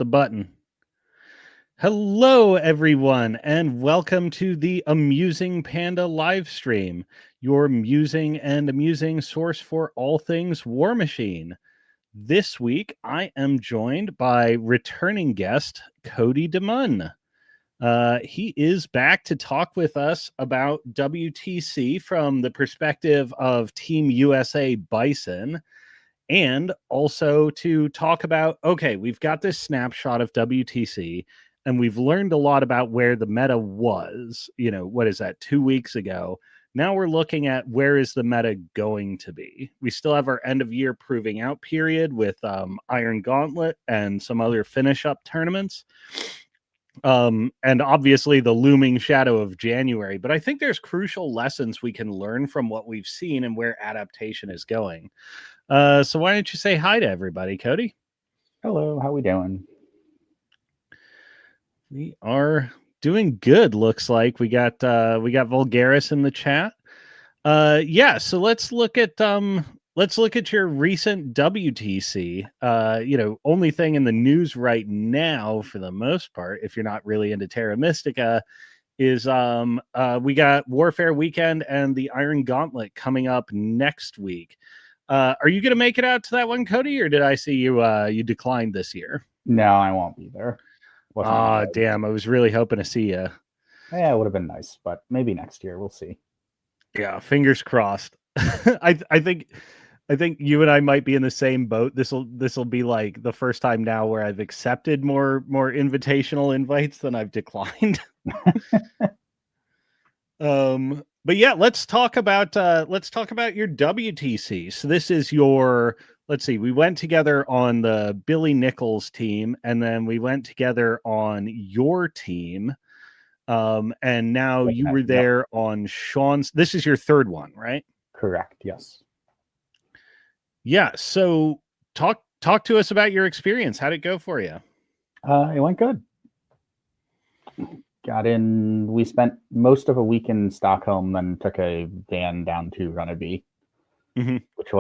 the button. Hello, everyone, and welcome to the Amusing Panda live stream, your musing and amusing source for all things War Machine. This week, I am joined by returning guest Cody Demunn. He is back to talk with us about WTC from the perspective of Team USA Bison. And also to talk about, okay, we've got this snapshot of WTC and we've learned a lot about where the meta was, what is that, 2 weeks ago. Now we're looking at where is the meta going to be. We still have our end of year proving out period with Iron Gauntlet and some other finish up tournaments. And obviously the looming shadow of January. But I think there's crucial lessons we can learn from what we've seen and where adaptation is going. So why don't you say hi to everybody, Cody? Hello, how we doing? We are doing good. Looks like we got Vulgaris in the chat. So let's look at your recent WTC. Only thing in the news right now, for the most part, if you're not really into Terra Mystica, is we got Warfare Weekend and the Iron Gauntlet coming up next week. Are you going to make it out to that one, Cody, or did I see you declined this year? No, I won't be there. Damn! I was really hoping to see you. Yeah, it would have been nice, but maybe next year. We'll see. Yeah, fingers crossed. I think you and I might be in the same boat. This will be like the first time now where I've accepted more invitational invites than I've declined. But yeah, let's talk about your WTC. So this is your, let's see, we went together on the Billy Nichols team, and then we went together on your team. And now you were there on Sean's. This is your third one, right? Correct. Yes. Yeah. So talk to us about your experience. How'd it go for you? It went good. Got in. We spent most of a week in Stockholm, then took a van down to Runneby, which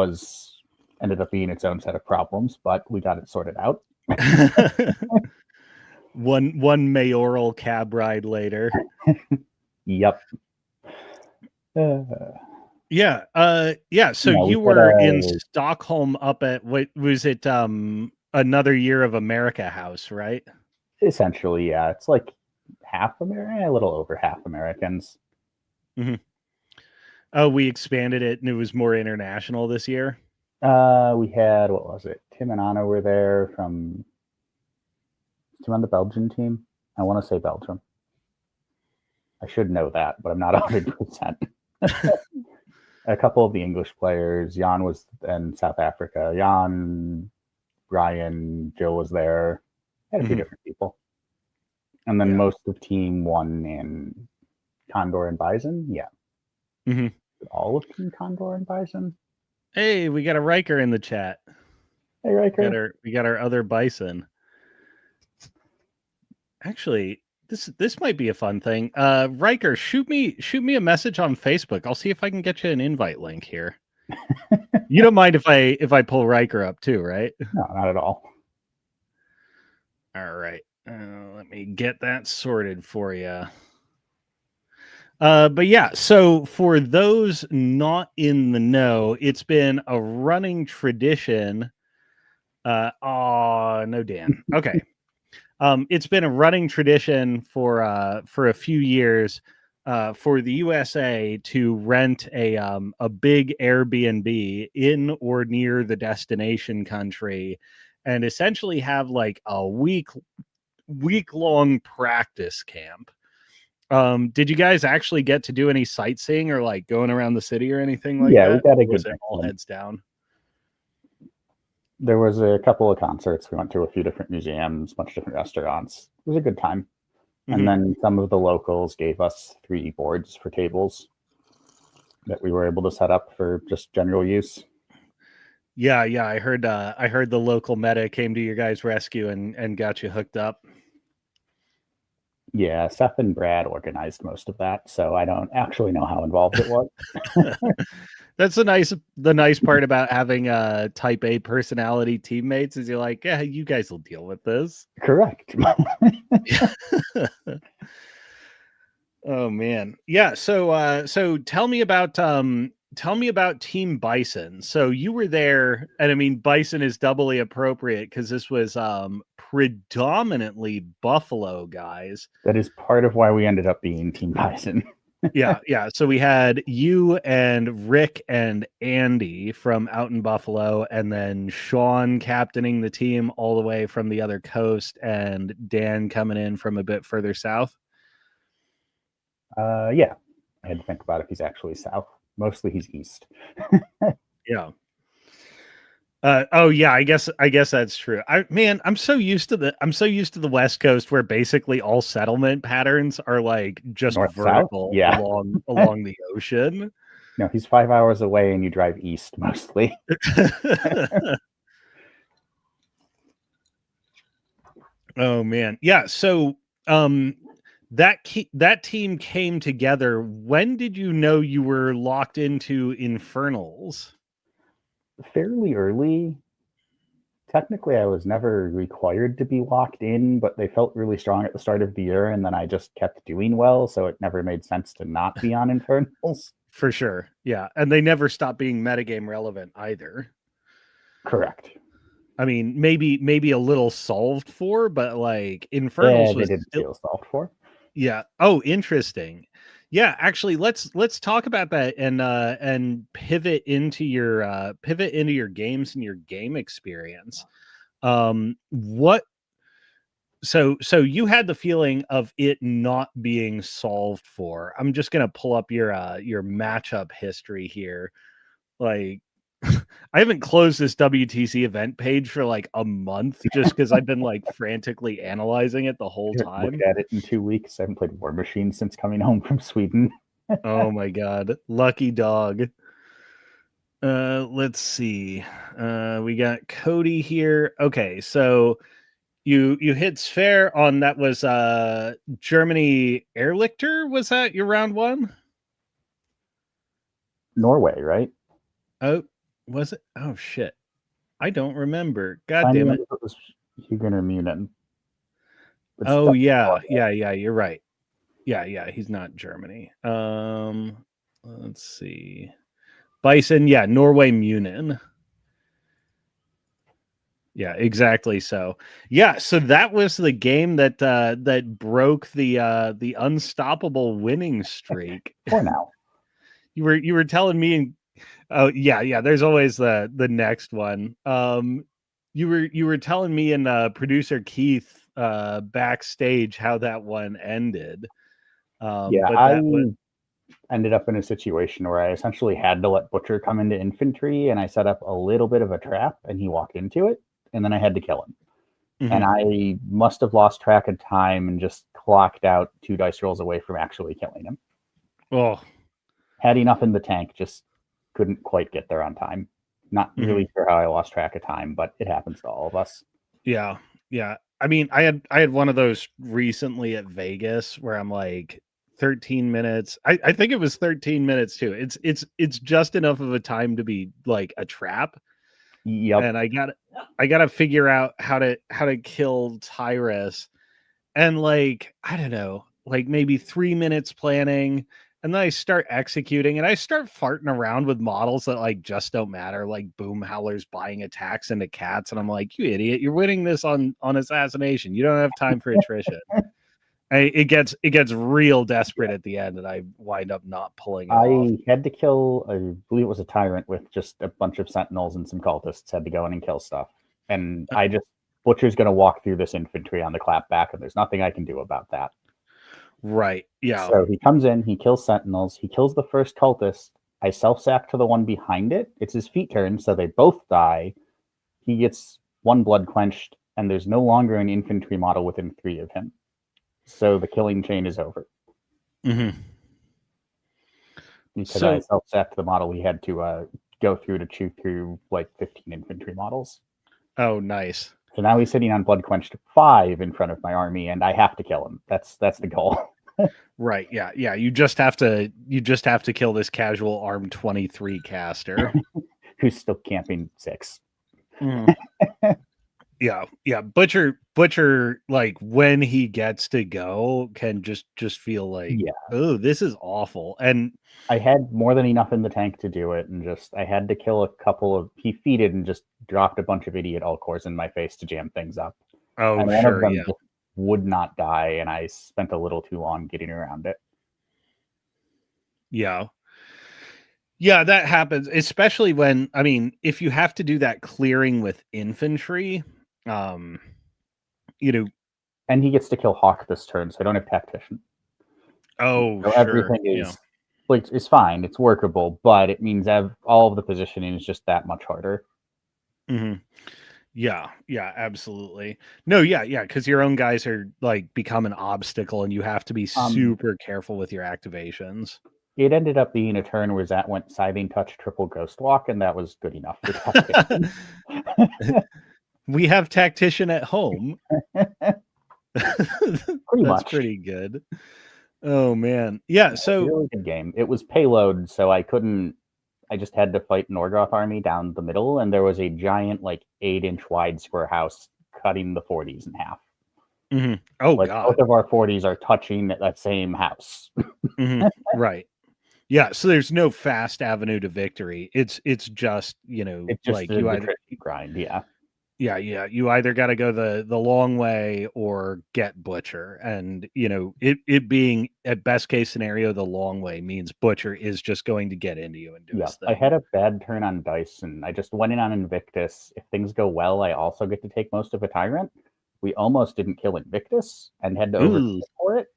ended up being its own set of problems, but we got it sorted out. One mayoral cab ride later. Yep. Yeah. So you were in Stockholm up at, what was it? Another Year of America house, right? Essentially, yeah. It's like half American, a little over half Americans. Oh, we expanded it and it was more international this year. We had, what was it? Tim and Anna were there from on the Belgian team. I want to say Belgium. I should know that, but I'm not 100%. A couple of the English players. Jan was in South Africa. Jan, Ryan, Jill was there. Had a few different people. And then most of team 1 in Condor and Bison. Yeah. All of team Condor and Bison. Hey, we got a Riker in the chat. Hey, Riker. We got our other Bison. Actually, this might be a fun thing. Riker, shoot me a message on Facebook. I'll see if I can get you an invite link here. You don't mind if I pull Riker up too, right? No, not at all. All right. Let me get that sorted for you. But yeah, so for those not in the know, it's been a running tradition. No, Dan. Okay. It's been a running tradition for a few years for the USA to rent a big Airbnb in or near the destination country and essentially have like a week-long practice camp. Did you guys actually get to do any sightseeing or like going around the city or anything like that? Yeah, we got a good. Was it all heads down? There was a couple of concerts. We went to a few different museums, a bunch of different restaurants. It was a good time. And then some of the locals gave us 3D boards for tables that we were able to set up for just general use. Yeah. I heard the local meta came to your guys' rescue and got you hooked up. Yeah, Seth and Brad organized most of that, so I don't actually know how involved it was. That's the nice part about having type A personality teammates is you're like, yeah, you guys will deal with this. Correct. Oh man. Yeah, so tell me about Team Bison. So you were there, and I mean Bison is doubly appropriate because this was predominantly Buffalo guys. That is part of why we ended up being Team Bison. Yeah. So we had you and Rick and Andy from out in Buffalo, and then Sean captaining the team all the way from the other coast, and Dan coming in from a bit further south. Yeah, I had to think about if he's actually south. Mostly he's east. Yeah. Oh yeah, I guess that's true. I'm so used to the West Coast where basically all settlement patterns are like just North, vertical south? Yeah. along the ocean. No, he's 5 hours away and you drive east mostly. Oh man. Yeah, so that team came together. When did you know you were locked into Infernals? Fairly early. Technically, I was never required to be locked in, but they felt really strong at the start of the year, and then I just kept doing well, so it never made sense to not be on Infernals. For sure. Yeah. And they never stopped being metagame relevant either. Correct. I mean, maybe a little solved for, but like Infernals They was didn't still, feel solved for. yeah. Oh, interesting. Yeah, actually, let's talk about that and pivot into your games and your game experience. What so you had the feeling of it not being solved for. I'm just gonna pull up your matchup history here. Like I haven't closed this WTC event page for like a month just because I've been like frantically analyzing it the whole time. Looked at it in 2 weeks. I haven't played War Machine since coming home from Sweden. Oh my god, lucky dog. Let's see. We got Cody here. Okay, so you hit Sphere on that was Germany Airlichter. Was that your round one? Norway, right? Oh, was it? Oh shit. I don't remember. God I damn knew it. it was Huguenot Munin. Oh yeah, you're right. Yeah, he's not Germany. Let's see. Bison, yeah, Norway Munin. Yeah, exactly so. Yeah, so that was the game that that broke the unstoppable winning streak. For now. You were telling me and oh yeah, there's always the next one. You were telling me and producer Keith backstage how that one ended. Yeah, But I that was ended up in a situation where I essentially had to let Butcher come into infantry, and I set up a little bit of a trap, and he walked into it, and then I had to kill him. And I must have lost track of time and just clocked out 2 dice rolls away from actually killing him. Oh, Had enough in the tank, just couldn't quite get there on time. Not really sure how I lost track of time, but it happens to all of us. Yeah. I mean, I had one of those recently at Vegas where I'm like 13 minutes. I think it was 13 minutes too. It's just enough of a time to be like a trap. Yep. And I gotta figure out how to kill Tyrus. And like, I don't know, like maybe 3 minutes planning, and then I start executing and I start farting around with models that like just don't matter, like Boom Howler's buying attacks into cats, and I'm like, you idiot, you're winning this on assassination. You don't have time for attrition. It gets real desperate at the end, and I wind up not pulling it off. I had to kill, I believe it was a tyrant with just a bunch of sentinels and some cultists. Had to go in and kill stuff. And I just, Butcher's going to walk through this infantry on the clapback, and there's nothing I can do about that. Right. Yeah. So he comes in, he kills sentinels, he kills the first cultist. I self-sack to the one behind it. It's his feet turn, so they both die. He gets 1 blood quenched, and there's no longer an infantry model within 3 of him. So the killing chain is over. Because I self-sacked the model, he had to go through to chew through like 15 infantry models. Oh, nice. So now he's sitting on Blood Quenched 5 in front of my army, and I have to kill him. That's the goal. Right. Yeah. Yeah. You just have to kill this casual armed 23 caster. Who's still camping 6. Yeah. Yeah. Butcher, like when he gets to go, can just feel like, oh, this is awful. And I had more than enough in the tank to do it, and I had to kill a couple of. He feeded and just dropped a bunch of idiot Alcors in my face to jam things up. Oh, and one sure, of them yeah. just would not die, and I spent a little too long getting around it. Yeah. Yeah, that happens, especially when, I mean, if you have to do that clearing with infantry, you know. And he gets to kill Hawk this turn, so I don't have Tactician. Oh, so sure. Everything is like it's fine, it's workable, but it means all of the positioning is just that much harder. Yeah, absolutely. No, yeah, because your own guys are like become an obstacle, and you have to be super careful with your activations. It ended up being a turn where Zat went Scything Touch, triple Ghost Walk, and that was good enough for Tactician. We have Tactician at home. Pretty much. Pretty good. Oh man, yeah. So really good game. It was payload, so I couldn't. I just had to fight Norgoth army down the middle, and there was a giant, like 8-inch wide square house cutting the 40s in half. Oh like, god! Both of our 40s are touching that same house. Right. Yeah. So there's no fast avenue to victory. It's just it's just like you either grind. Yeah. Yeah, you either got to go the long way or get Butcher, and it being at best case scenario the long way means Butcher is just going to get into you and do his thing. I had a bad turn on dice, and I just went in on Invictus. If things go well, I also get to take most of a Tyrant. We almost didn't kill Invictus and had to overkill for it.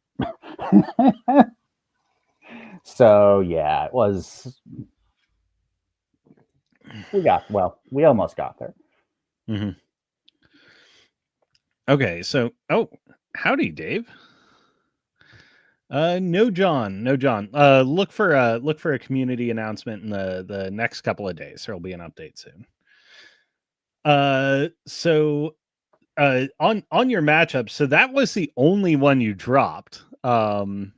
So yeah, it was. We almost got there. Okay, so howdy, Dave. No John. Look for a community announcement in the next couple of days. There'll be an update soon. So on your matchup, so that was the only one you dropped. And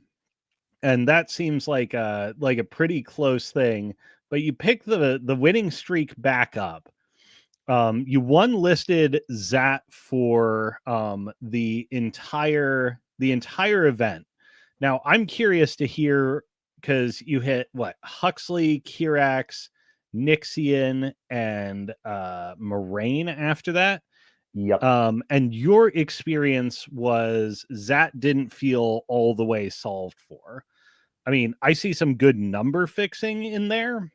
that seems like a pretty close thing, but you picked the winning streak back up. You listed Zat for the entire event. Now I'm curious to hear, because you hit what, Huxley, Kirax, Nixian, and Moraine after that. Yep. And your experience was Zat didn't feel all the way solved for. I mean, I see some good number fixing in there.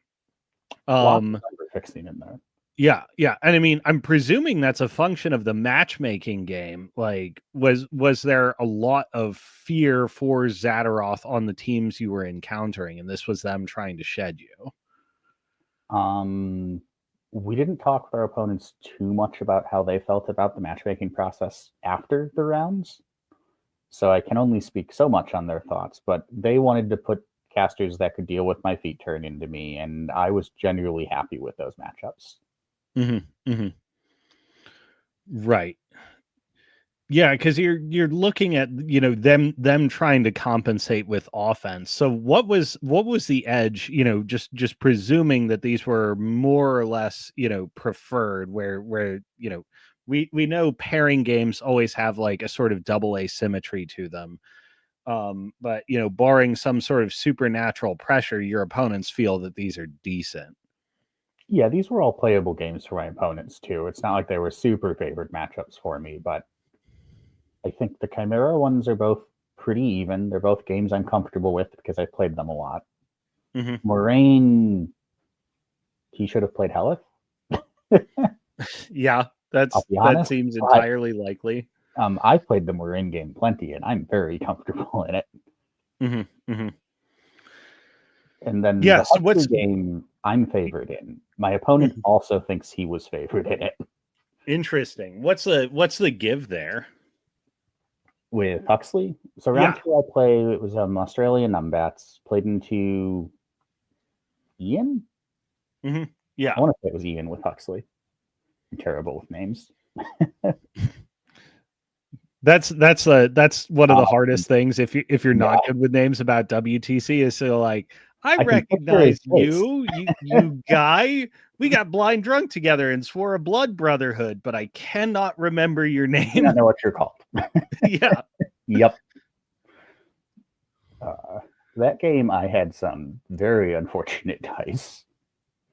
Lots of number fixing in there. Yeah. And I mean, I'm presuming that's a function of the matchmaking game. Like, was there a lot of fear for Zataroth on the teams you were encountering, and this was them trying to shed you? We didn't talk with our opponents too much about how they felt about the matchmaking process after the rounds, so I can only speak so much on their thoughts, but they wanted to put casters that could deal with my feet turn into me, and I was genuinely happy with those matchups. Right. Yeah, because you're looking at them trying to compensate with offense. So what was the edge? Just presuming that these were more or less preferred. Where we know pairing games always have like a sort of double asymmetry to them. But barring some sort of supernatural pressure, your opponents feel that these are decent. Yeah, these were all playable games for my opponents too. It's not like they were super favored matchups for me, but I think the Chimera ones are both pretty even. They're both games I'm comfortable with because I played them a lot. Moraine, he should have played Helith. Yeah, that seems entirely likely. I played the Moraine game plenty, and I'm very comfortable in it. And then the Huxley game I'm favored in. My opponent also thinks he was favored in it. Interesting. What's the give there? With Huxley? So round 2 I played, it was Australian Numbats, played into Ian? Yeah. I want to say it was Ian with Huxley. I'm terrible with names. That's one of the hardest things if you're not good with names about WTC is to like, I recognize you guy. We got blind drunk together and swore a blood brotherhood, but I cannot remember your name. I don't know what you're called. Yeah. Yep. That game, I had some very unfortunate dice.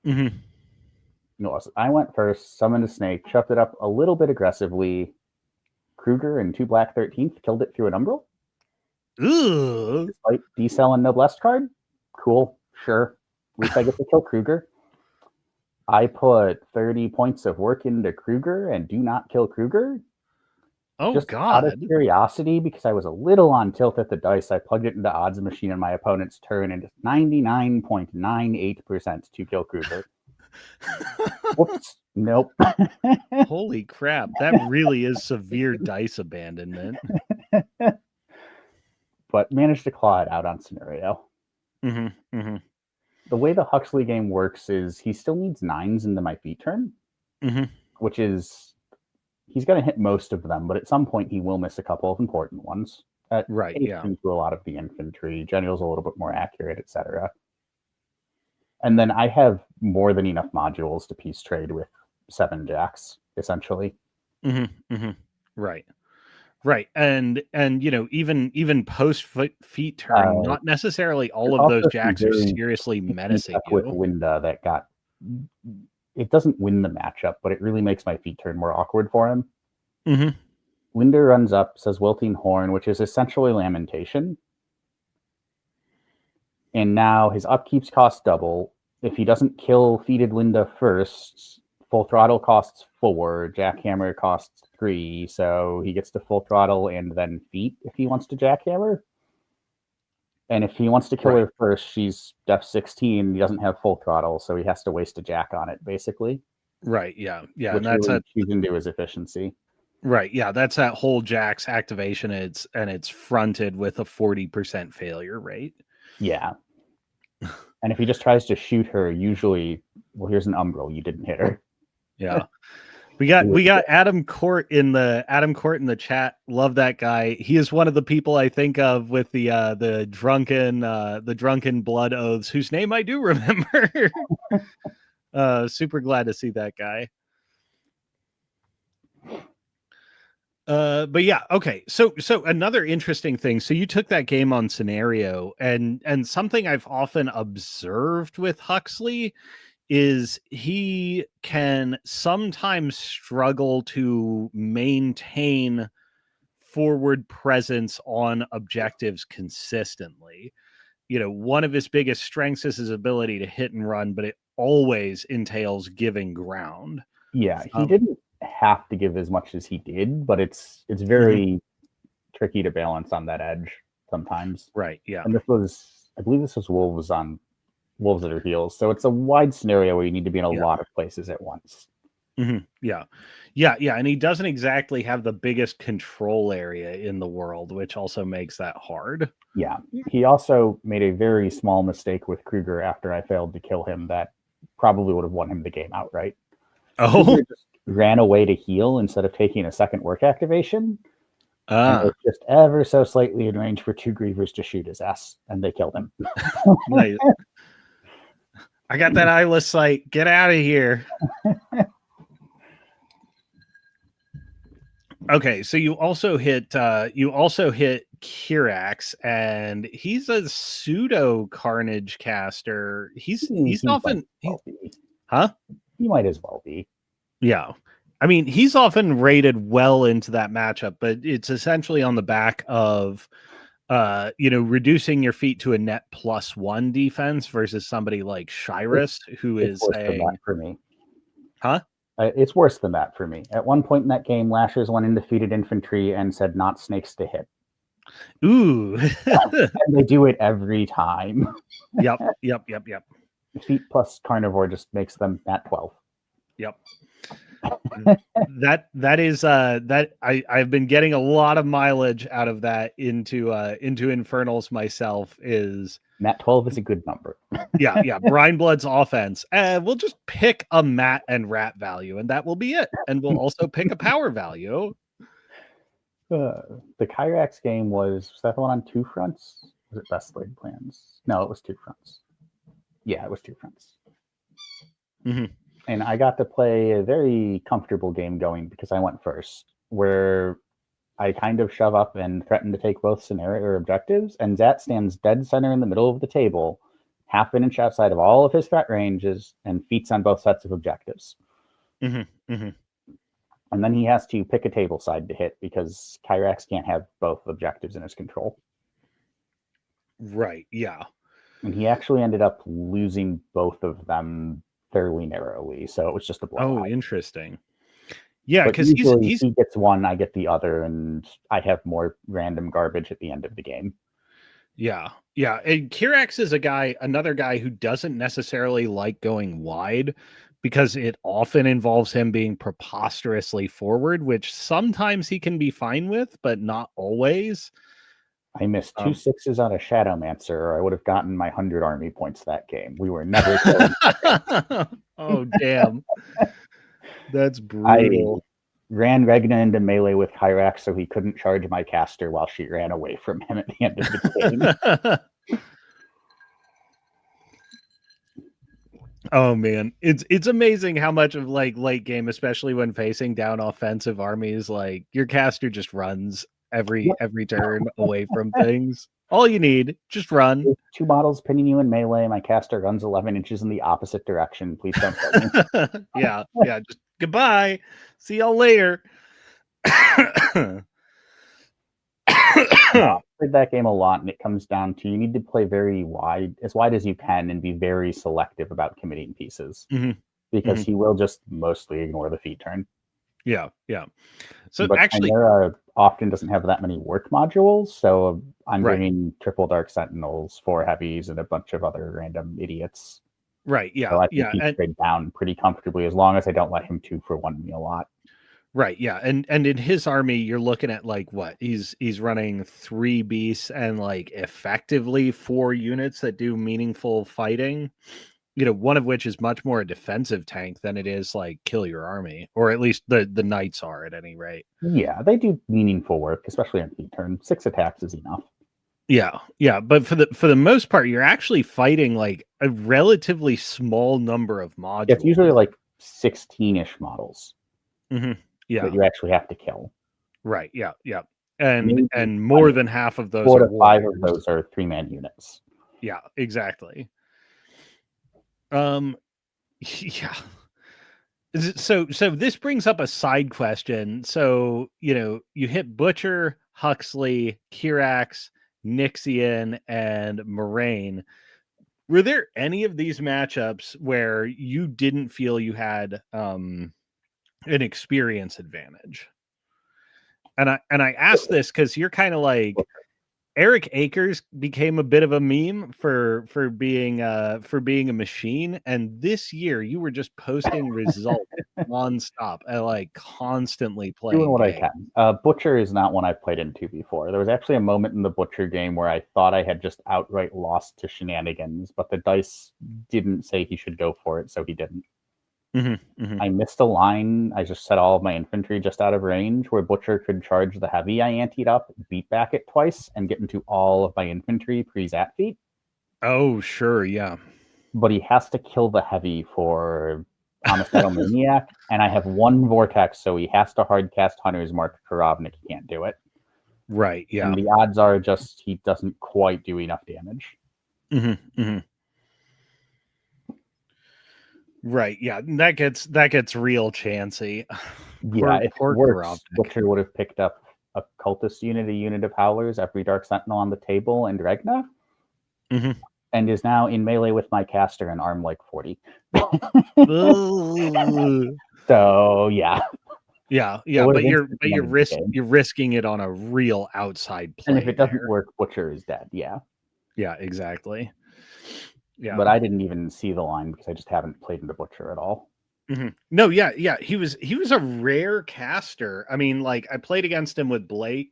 Mm-hmm. No, I went first, summoned a snake, shoved it up a little bit aggressively. Kruger and 2 black 13th killed it through an umbral. Ooh. Despite D-Cell and Noblesse card. Cool, sure. At least I get to kill Kruger. I put 30 points of work into Kruger and do not kill Kruger. Oh, just God. Out of curiosity, because I was a little on tilt at the dice, I plugged it into odds machine on my opponent's turn, and it's 99.98% to kill Kruger. Whoops. Nope. Holy crap. That really is severe dice abandonment. But managed to claw it out on scenario. Mm-hmm. Mm-hmm. The way the Huxley game works is he still needs 9s into my feat turn, which is he's going to hit most of them, but at some point he will miss a couple of important ones. Right, yeah. Into a lot of the infantry. General's a little bit more accurate, etc. And then I have more than enough modules to peace trade with 7 jacks, essentially. Mm-hmm. Mm-hmm. Right. Right. And you know, even post feet turn, not necessarily all of those jacks are seriously menacing you. With Linda that got it doesn't win the matchup, but it really makes my feet turn more awkward for him. Mm-hmm. Linda runs up, says Wilting Horn, which is essentially Lamentation. And now his upkeeps cost double. If he doesn't kill feated Linda first, Full Throttle costs 4, Jackhammer costs 3, so he gets to Full Throttle and then feat if he wants to Jackhammer. And if he wants to kill her first, she's def 16, he doesn't have Full Throttle, so he has to waste a Jack on it, basically. Right, yeah. Yeah, which and that's chews into his efficiency. Right, yeah, that's that whole Jack's activation, it's fronted with a 40% failure rate. Yeah. And if he just tries to shoot her, usually, well, here's an umbral, you didn't hit her. Yeah. We got Adam Court in the chat. Love that guy. He is one of the people I think of with the drunken blood oaths, whose name I do remember. Super glad to see that guy. But yeah, okay. So another interesting thing. So you took that game on scenario, and something I've often observed with Huxley is he can sometimes struggle to maintain forward presence on objectives consistently. You know, one of his biggest strengths is his ability to hit and run, but it always entails giving ground. Yeah, he didn't have to give as much as he did, but it's very tricky to balance on that edge sometimes. Right, yeah. And I believe this was Wolves at her heels. So it's a wide scenario where you need to be in a lot of places at once. Mm-hmm. Yeah. And he doesn't exactly have the biggest control area in the world, which also makes that hard. Yeah. He also made a very small mistake with Kruger after I failed to kill him that probably would have won him the game outright. Oh, Kruger just ran away to heal instead of taking a second work activation. And was just ever so slightly in range for 2 Grievers to shoot his ass, and they killed him. Nice. I got that eyeless sight. Get out of here. Okay, so you also hit Kirax, and he's a pseudo Carnage caster. He's often huh? He might as well be. Yeah. I mean, he's often rated well into that matchup, but it's essentially on the back of reducing your feet to a net +1 defense versus somebody like Shyrus, who is saying for me. Huh? It's worse than that for me. At one point in that game, Lashers went in defeated infantry and said not snakes to hit. Ooh. And they do it every time. Yep. Feet plus carnivore just makes them at 12. Yep. that is that I've been getting a lot of mileage out of that into Infernals myself, is Mat 12 is a good number. Yeah. Brine Blood's offense. We'll just pick a mat and rat value, and that will be it. And we'll also pick a power value. The Kyrax game was that the one on two fronts? Was it Best Laid Plans? No, it was two fronts. Yeah, it was two fronts. Mm-hmm. And I got to play a very comfortable game going because I went first, where I kind of shove up and threaten to take both scenario or objectives, and Zat stands dead center in the middle of the table, half an inch outside of all of his threat ranges, and feats on both sets of objectives. Mm-hmm. Mm-hmm. And then he has to pick a table side to hit because Kyrax can't have both objectives in his control. Right, yeah. And he actually ended up losing both of them fairly narrowly, so it was just a blowout. Oh, interesting. Yeah, because he gets one, I get the other, and I have more random garbage at the end of the game. Yeah. And Kyrax is another guy who doesn't necessarily like going wide because it often involves him being preposterously forward, which sometimes he can be fine with, but not always. I missed 2 6s on a Shadowmancer, or I would have gotten my 100 army points that game. We were never going. Oh, damn. That's brutal. I ran Regna into melee with Kyrax so he couldn't charge my caster while she ran away from him at the end of the game. Oh man, it's amazing how much of like late game, especially when facing down offensive armies, like your caster just runs every turn away from things. All you need, just run. There's 2 models pinning you in melee. My caster runs 11 inches in the opposite direction. Please don't tell me. Yeah, just goodbye. See y'all later. I played that game a lot, and it comes down to you need to play very wide as you can, and be very selective about committing pieces, because he will just mostly ignore the feat turn. Yeah. So but actually, Chimera often doesn't have that many work modules, so I'm giving triple Dark Sentinels, 4 heavies, and a bunch of other random idiots. Right. Yeah. So I think he trade down pretty comfortably as long as I don't let him 2-for-1 me a lot. Right, yeah, and in his army, you're looking at like what he's running 3 beasts and like effectively 4 units that do meaningful fighting. You know, one of which is much more a defensive tank than it is like kill your army, or at least the knights are at any rate. Yeah, they do meaningful work, especially on feat turn. 6 attacks is enough. Yeah, but for the most part, you're actually fighting like a relatively small number of modules. It's usually like 16-ish models. Yeah, that you actually have to kill. Right. Yeah. And more than half of those 4 to 5 of those are 3-man units. Yeah, exactly. Yeah. So this brings up a side question. So, you hit Butcher, Huxley, Kyrax, Nixian, and Moraine. Were there any of these matchups where you didn't feel you had an experience advantage? And I ask this because you're kind of like Eric Akers became a bit of a meme for being a machine, and this year you were just posting results nonstop and like constantly playing. Doing what I can. Butcher is not one I've played into before. There was actually a moment in the Butcher game where I thought I had just outright lost to shenanigans, but the dice didn't say he should go for it, so he didn't. I missed a line. I just set all of my infantry just out of range where Butcher could charge the heavy I anteed up, beat back it twice, and get into all of my infantry pre-Zat feat. Oh, sure, yeah. But he has to kill the heavy for Homicidal Maniac, and I have 1 Vortex, so he has to hardcast Hunter's Mark Karavnik. He can't do it. Right, yeah. And the odds are just he doesn't quite do enough damage. Right, yeah, that gets real chancy. Yeah, if it works, Butcher would have picked up a Cultist unit, a unit of Howlers, every Dark Sentinel on the table, and Regna, and is now in melee with my caster and arm like 40. So yeah, but you're risking it on a real outside play. And if it doesn't work, Butcher is dead. Yeah, exactly. Yeah, but I didn't even see the line because I just haven't played into Butcher at all. No, yeah. He was a rare caster. I mean, like I played against him with Blake,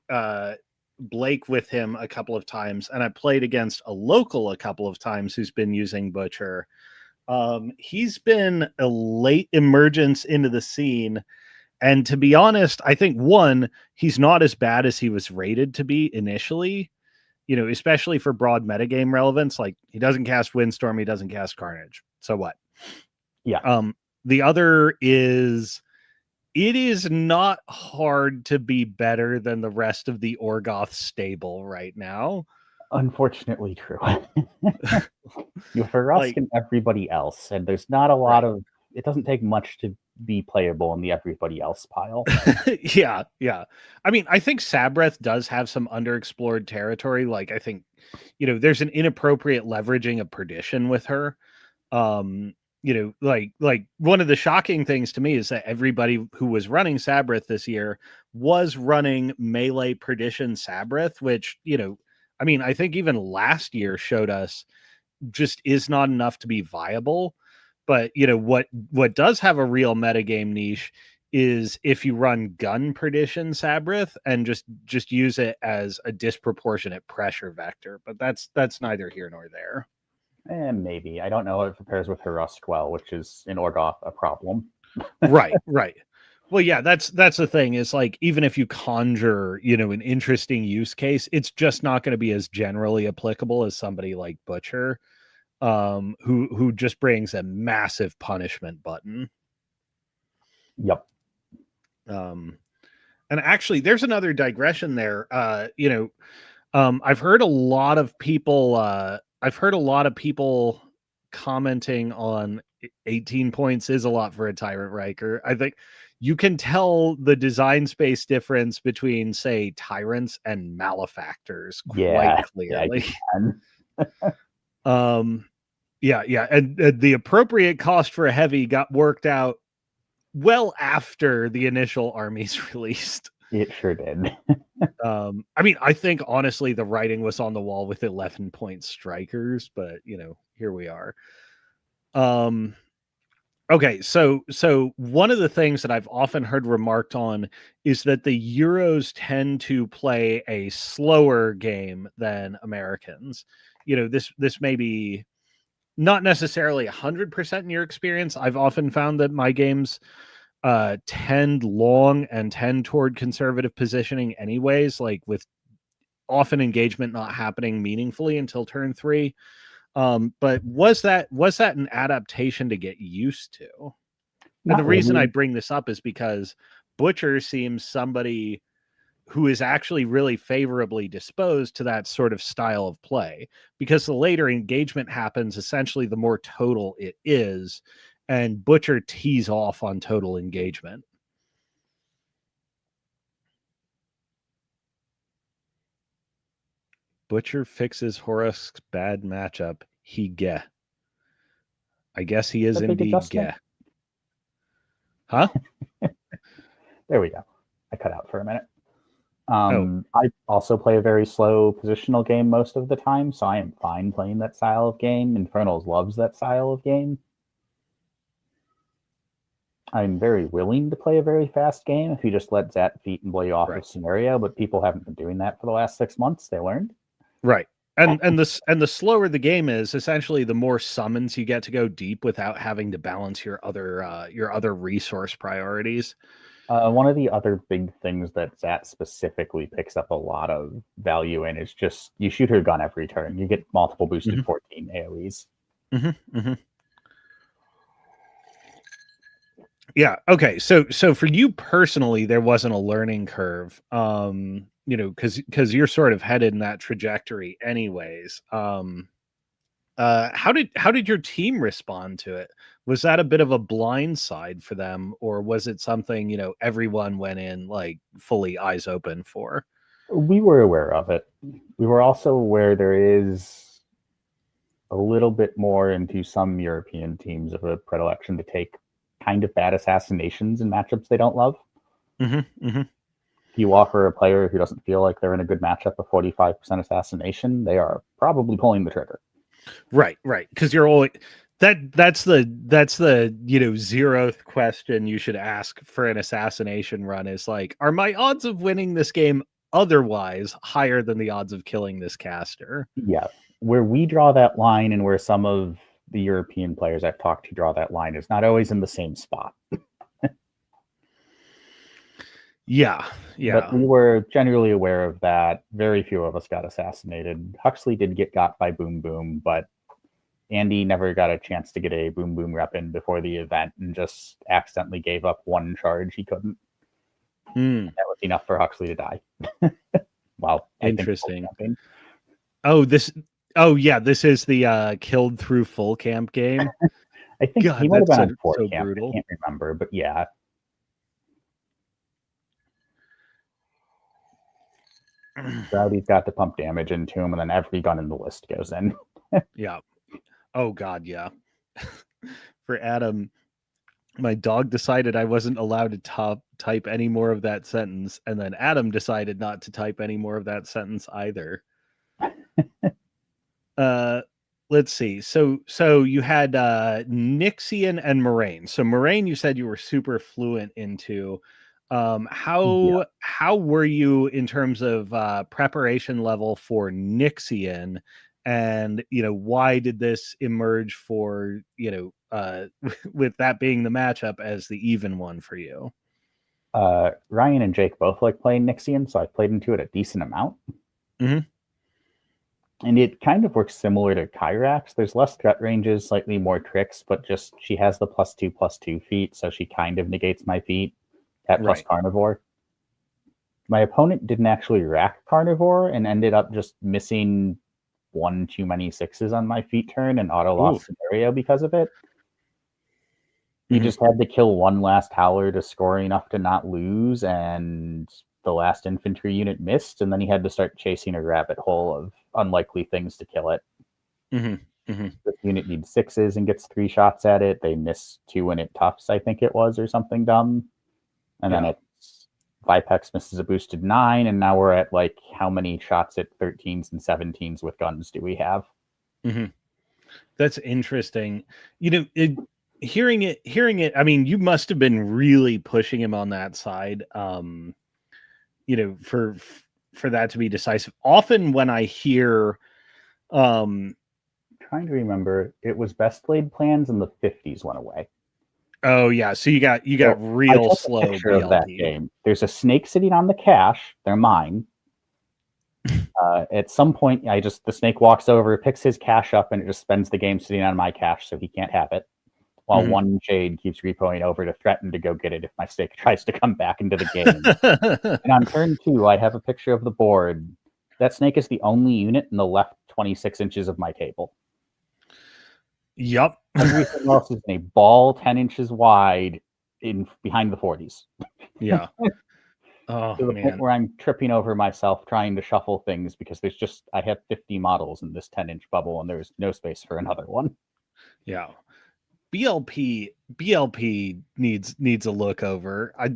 Blake with him a couple of times, and I played against a local a couple of times who's been using Butcher. He's been a late emergence into the scene. And to be honest, I think one, he's not as bad as he was rated to be initially, especially for broad metagame relevance. Like, he doesn't cast Windstorm, he doesn't cast Carnage. So what? Yeah. The other is, it is not hard to be better than the rest of the Orgoth stable right now. Unfortunately true. You have Rusk and everybody else, and there's not a lot of, it doesn't take much to be playable in the everybody else pile. Yeah. I mean, I think Sabreth does have some underexplored territory. Like, I think, there's an inappropriate leveraging of Perdition with her. Like one of the shocking things to me is that everybody who was running Sabreth this year was running melee Perdition Sabreth, which, I mean, I think even last year showed us just is not enough to be viable. But, what does have a real metagame niche is if you run gun Perdition Sabreth and just use it as a disproportionate pressure vector. But that's neither here nor there. And maybe. I don't know if it pairs with her Rusk well, which is in Orgoth a problem. Right. Well, yeah, that's the thing is, like, even if you conjure, an interesting use case, it's just not going to be as generally applicable as somebody like Butcher, who just brings a massive punishment button. Yep. And actually, there's another digression there. I've heard a lot of people. I've heard a lot of people commenting on 18 points is a lot for a Tyrant Riker. I think you can tell the design space difference between, say, Tyrants and Malefactors quite clearly. Yeah, and the appropriate cost for a heavy got worked out well after the initial armies released. It sure did. I mean, I think honestly the writing was on the wall with 11-point strikers, but here we are. Okay, so one of the things that I've often heard remarked on is that the Euros tend to play a slower game than Americans. This may be not necessarily 100% in your experience. I've often found that my games tend long and tend toward conservative positioning anyways, like with often engagement not happening meaningfully until turn 3. But was that an adaptation to get used to? And the reason I bring this up is because Butcher seems somebody who is actually really favorably disposed to that sort of style of play, because the later engagement happens, essentially the more total it is, and Butcher tees off on total engagement. Butcher fixes Horus's bad matchup. I guess he is indeed ge. Huh? There we go. I cut out for a minute. I also play a very slow positional game most of the time, so I am fine playing that style of game. Infernals loves that style of game. I'm very willing to play a very fast game if you just let Zat feet and blow you off of scenario, but people haven't been doing that for the last 6 months. They learned. Right. And the slower the game is, essentially the more summons you get to go deep without having to balance your other resource priorities. One of the other big things that Zat specifically picks up a lot of value in is just you shoot her gun every turn. You get multiple boosted 14 AoEs. Yeah. Okay. So for you personally, there wasn't a learning curve, because you're sort of headed in that trajectory anyways. How did your team respond to it? Was that a bit of a blind side for them, or was it something, everyone went in like fully eyes open for? We were aware of it. We were also aware there is a little bit more into some European teams of a predilection to take kind of bad assassinations in matchups they don't love. If you offer a player who doesn't feel like they're in a good matchup a 45% assassination, they are probably pulling the trigger. Right. Because you're always that's the 0th question you should ask for an assassination run is like, are my odds of winning this game otherwise higher than the odds of killing this caster. Yeah. Where we draw that line and where some of the European players I've talked to draw that line is not always in the same spot. Yeah. But we were generally aware of that. Very few of us got assassinated. Huxley did get got by Boom Boom, but Andy never got a chance to get a Boom Boom rep in before the event and just accidentally gave up one charge he couldn't. That was enough for Huxley to die. Wow. Interesting. This is the killed through full camp game. I think he might have been on 4 camp. Brutal. I can't remember, but yeah. Rowdy's got to pump damage into him, and then every gun in the list goes in. Yeah. Oh, God, yeah. For Adam, my dog decided I wasn't allowed to type any more of that sentence, and then Adam decided not to type any more of that sentence either. Let's see. So you had Nixian and Moraine. So Moraine, you said you were super fluent into. How were you in terms of preparation level for Nixian, and why did this emerge for with that being the matchup as the even one for you? Ryan and Jake both like playing Nixian, so I played into it a decent amount. And it kind of works similar to Kyrax. There's less threat ranges, slightly more tricks, but just she has the +2/+2 feat, so she kind of negates my feat at plus Carnivore. My opponent didn't actually rack Carnivore and ended up just missing one too many 6s on my feat turn and auto lost scenario because of it. He just had to kill one last Howler to score enough to not lose, and the last infantry unit missed, and then he had to start chasing a rabbit hole of unlikely things to kill it. The unit needs 6s and gets 3 shots at it. They miss 2 and it toughs, I think it was, or something dumb. And then it's Vipex misses a boosted 9, and now we're at like how many shots at 13s and 17s with guns do we have? That's interesting. Hearing it, I mean, you must have been really pushing him on that side. For that to be decisive. Often when I hear trying to remember, it was best laid plans and the 50s went away. Oh yeah, so you got real slow BLP. Of that game. There's a snake sitting on the cache. They're mine. At some point, the snake walks over, picks his cache up, and it just spends the game sitting on my cache, so he can't have it. While one Jade keeps repoing over to threaten to go get it if my snake tries to come back into the game. And on turn 2, I have a picture of the board. That snake is the only unit in the left 26 inches of my table. Yep. Everything else is in a ball 10 inches wide behind the 40s. Yeah. Oh, to the point where I'm tripping over myself trying to shuffle things because I have 50 models in this 10-inch bubble and there's no space for another one. Yeah. BLP needs a look over. I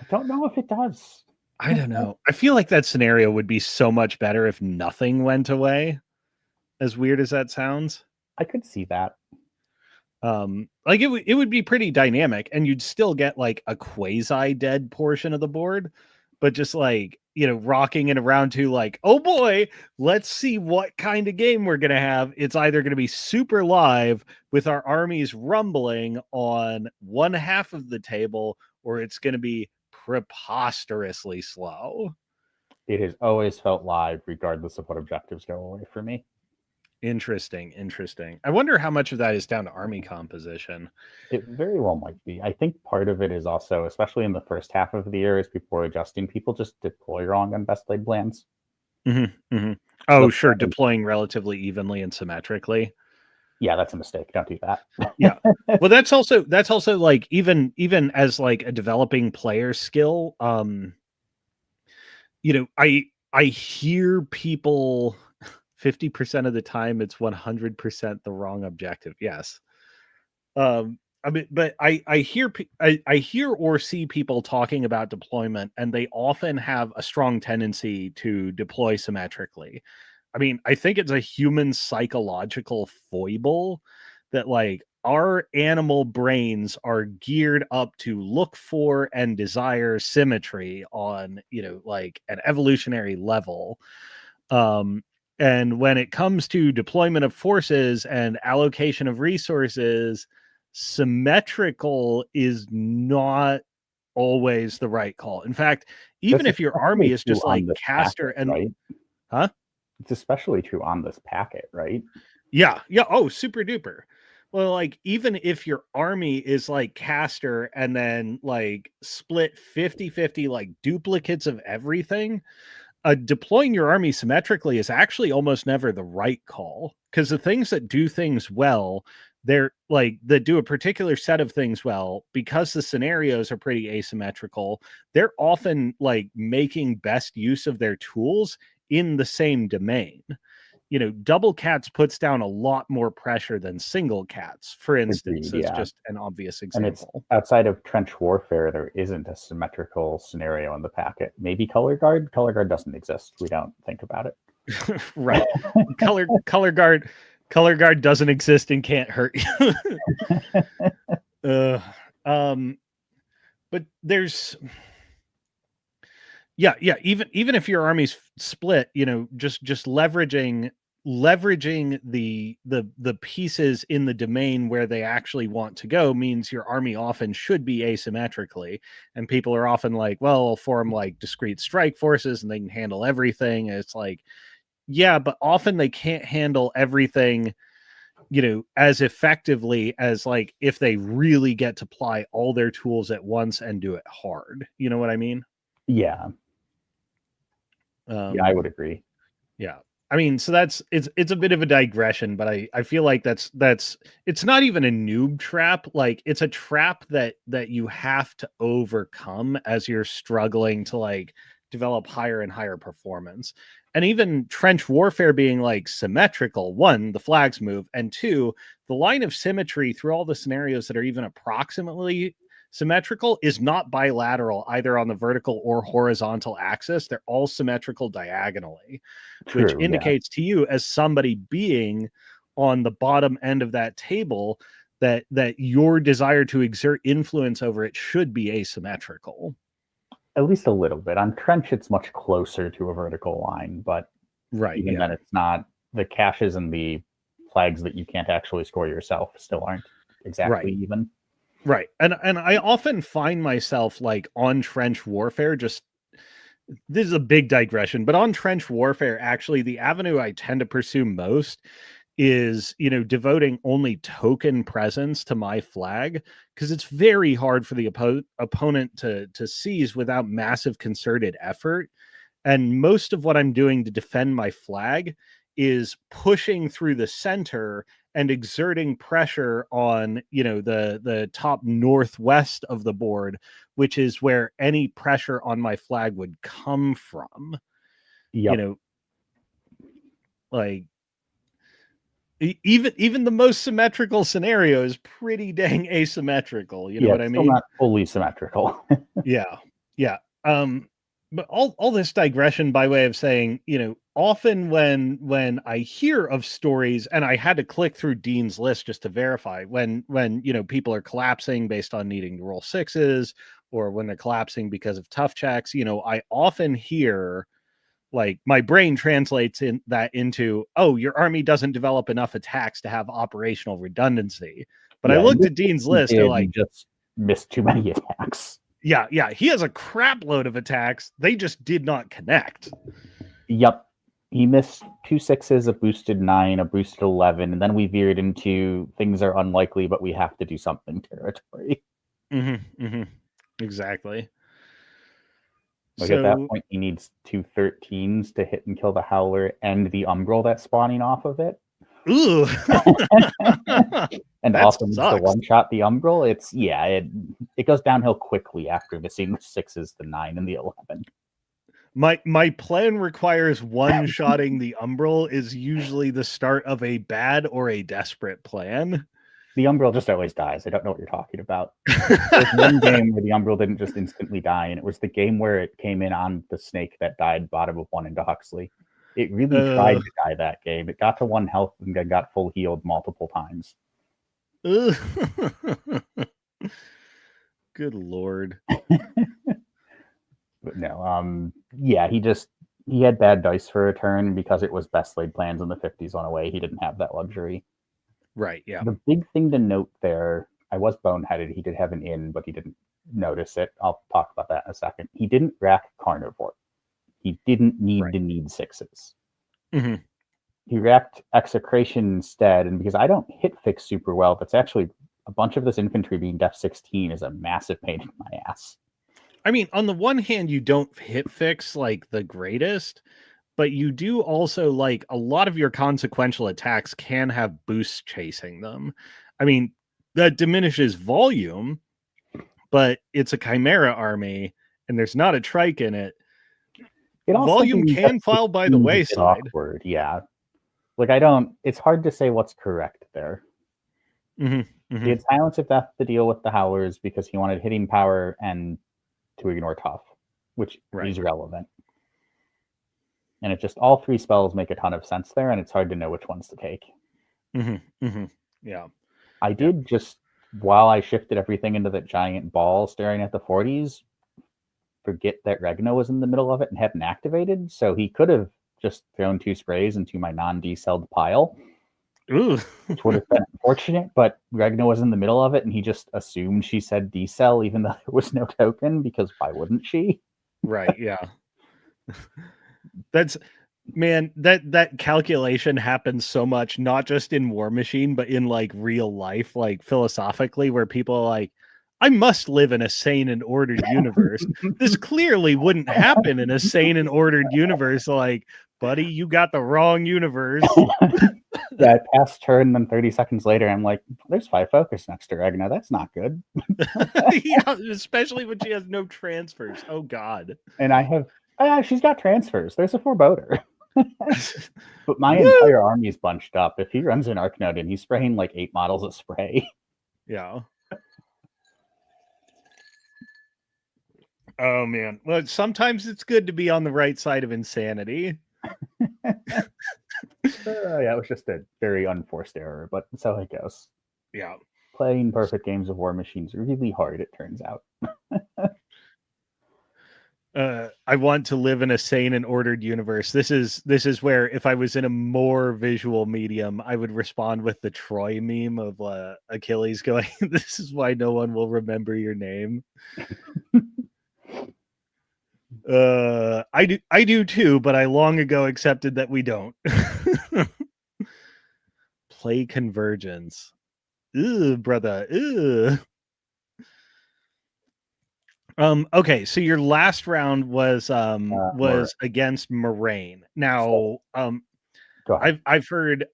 don't know if it does. I don't know. I feel like that scenario would be so much better if nothing went away. As weird as that sounds. I could see that. Like it would be pretty dynamic, and you'd still get like a quasi dead portion of the board, but just like, rocking it around to like, oh boy, let's see what kind of game we're gonna have. It's either gonna be super live with our armies rumbling on one half of the table, or it's gonna be preposterously slow. It has always felt live, regardless of what objectives go away for me. Interesting. I wonder how much of that is down to army composition. It very well might be. I think part of it is also, especially in the first half of the year, as people are adjusting, people just deploy wrong on best laid plans. Oh, sure. Deploying relatively evenly and symmetrically. Yeah, that's a mistake. Don't do that. Yeah. Well, that's also like even as like a developing player skill. I hear people 50% of the time it's 100% the wrong objective. Yes. I mean, but I hear or see people talking about deployment, and they often have a strong tendency to deploy symmetrically. I mean, I think it's a human psychological foible that like our animal brains are geared up to look for and desire symmetry on, like an evolutionary level. And when it comes to deployment of forces and allocation of resources, symmetrical is not always the right call. In fact, even if your army is just like caster packet, and right? Huh? It's especially true on this packet, right? Yeah. Oh, super duper. Well, like, even if your army is like caster and then like split 50-50, like duplicates of everything, deploying your army symmetrically is actually almost never the right call, because the things that do things well, they're like, that do a particular set of things well, because the scenarios are pretty asymmetrical, they're often like making best use of their tools in the same domain. Double cats puts down a lot more pressure than single cats, for instance. Agreed, That's yeah. just an obvious And it's example. outside of trench warfare, there isn't a symmetrical scenario in the packet. Maybe color guard. Color guard doesn't exist. We don't think about it. Right. color guard doesn't exist and can't hurt you. But there's even if your army's split, just leveraging the pieces in the domain where they actually want to go means your army often should be asymmetrically. And people are often like, well, I'll form like discrete strike forces and they can handle everything. And it's like, yeah, but often they can't handle everything, as effectively as like if they really get to apply all their tools at once and do it hard. You know what I mean? Yeah. Yeah, I would agree. Yeah. I mean, so it's a bit of a digression, but I feel like that's it's not even a noob trap. Like, it's a trap that you have to overcome as you're struggling to like develop higher and higher performance. And even trench warfare being like symmetrical, one, the flags move, and two, the line of symmetry through all the scenarios that are even approximately symmetrical is not bilateral either on the vertical or horizontal axis. They're all symmetrical diagonally. True, which indicates to you, as somebody being on the bottom end of that table, that your desire to exert influence over it should be asymmetrical. At least a little bit. On trench, it's much closer to a vertical line, but even then, it's not. The caches and the flags that you can't actually score yourself still aren't exactly even. Right. And I often find myself like on trench warfare, this is a big digression, but on trench warfare, actually, the avenue I tend to pursue most is, devoting only token presence to my flag, because it's very hard for the opponent to seize without massive concerted effort. And most of what I'm doing to defend my flag is pushing through the center and exerting pressure on, the top northwest of the board, which is where any pressure on my flag would come from. Yep. Like, even the most symmetrical scenario is pretty dang asymmetrical. You know what I mean? Still not fully symmetrical. Yeah. But all this digression by way of saying, often when I hear of stories, and I had to click through Dean's list just to verify, when people are collapsing based on needing to roll sixes, or when they're collapsing because of tough checks, I often hear, like, my brain translates into, oh, your army doesn't develop enough attacks to have operational redundancy. But I looked at Dean's list, they're like, just missed too many attacks. Yeah, he has a crap load of attacks. They just did not connect. Yep. He missed 2 6s, a boosted 9, a boosted 11, and then we veered into things are unlikely, but we have to do something territory. Exactly. Like, at that point, he needs 2 13s to hit and kill the Howler and the Umbral that's spawning off of it. Ooh. And also needs to one-shot the Umbral. It goes downhill quickly after missing the 6s, the 9, and the 11. My plan requires one-shotting the Umbral is usually the start of a bad or a desperate plan. The Umbral just always dies. I don't know what you're talking about. There's one game where the Umbral didn't just instantly die, and it was the game where it came in on the snake that died bottom of 1 into Huxley. It really tried to die that game. It got to 1 health and then got full healed multiple times. Ugh. Good Lord. But no, yeah, he had bad dice for a turn because it was best laid plans in the 50s on a way. He didn't have that luxury. Right, yeah. The big thing to note there, I was boneheaded. He did have an in, but he didn't notice it. I'll talk about that in a second. He didn't rack carnivore. He didn't need Right. to need sixes. Mm-hmm. He racked execration instead, and because I don't hit fix super well, that's actually a bunch of this infantry being def 16 is a massive pain in my ass. I mean, on the one hand, you don't hit fix like the greatest, but you do also like a lot of your consequential attacks can have boosts chasing them. I mean, that diminishes volume, but it's a chimera army and there's not a trike in it. It also Volume means can that fall by the 16's a bit wayside. awkward, yeah. Like it's hard to say what's correct there. Mm-hmm, He had Silence of Death to deal with the Howlers because he wanted hitting power and to ignore tough, which is relevant. And it just, all three spells make a ton of sense there, and it's hard to know which ones to take. Yeah. I did just, while I shifted everything into that giant ball staring at the 40s, forget that Regna was in the middle of it and hadn't activated, so he could have just thrown 2 sprays into my non-decelled pile. Ooh. Which would have been unfortunate, but Regna was in the middle of it, and he just assumed she said decel, even though there was no token, because why wouldn't she? Right, yeah. That's, man, that calculation happens so much, not just in War Machine, but in like real life, like philosophically, where people are like, I must live in a sane and ordered universe. This clearly wouldn't happen in a sane and ordered universe. Like, buddy, you got the wrong universe. Yeah, I passed her, and then 30 seconds later, I'm like, there's 5 focus next to Regna. That's not good. Yeah, especially when she has no transfers. Oh, God. And she's got transfers. There's a forebodder. But my entire army's bunched up. If he runs an arc node and he's spraying like 8 models of spray. Yeah. Oh, man. Well, sometimes it's good to be on the right side of insanity. Yeah, it was just a very unforced error, but that's how it goes. Yeah. Playing perfect games of War Machines are really hard, it turns out. I want to live in a sane and ordered universe. This is where, if I was in a more visual medium, I would respond with the Troy meme of Achilles going, "This is why no one will remember your name." I do too, but I long ago accepted that we don't. Play Convergence. Ew, brother. Ew. Okay, so your last round was against Moraine. Now, I've heard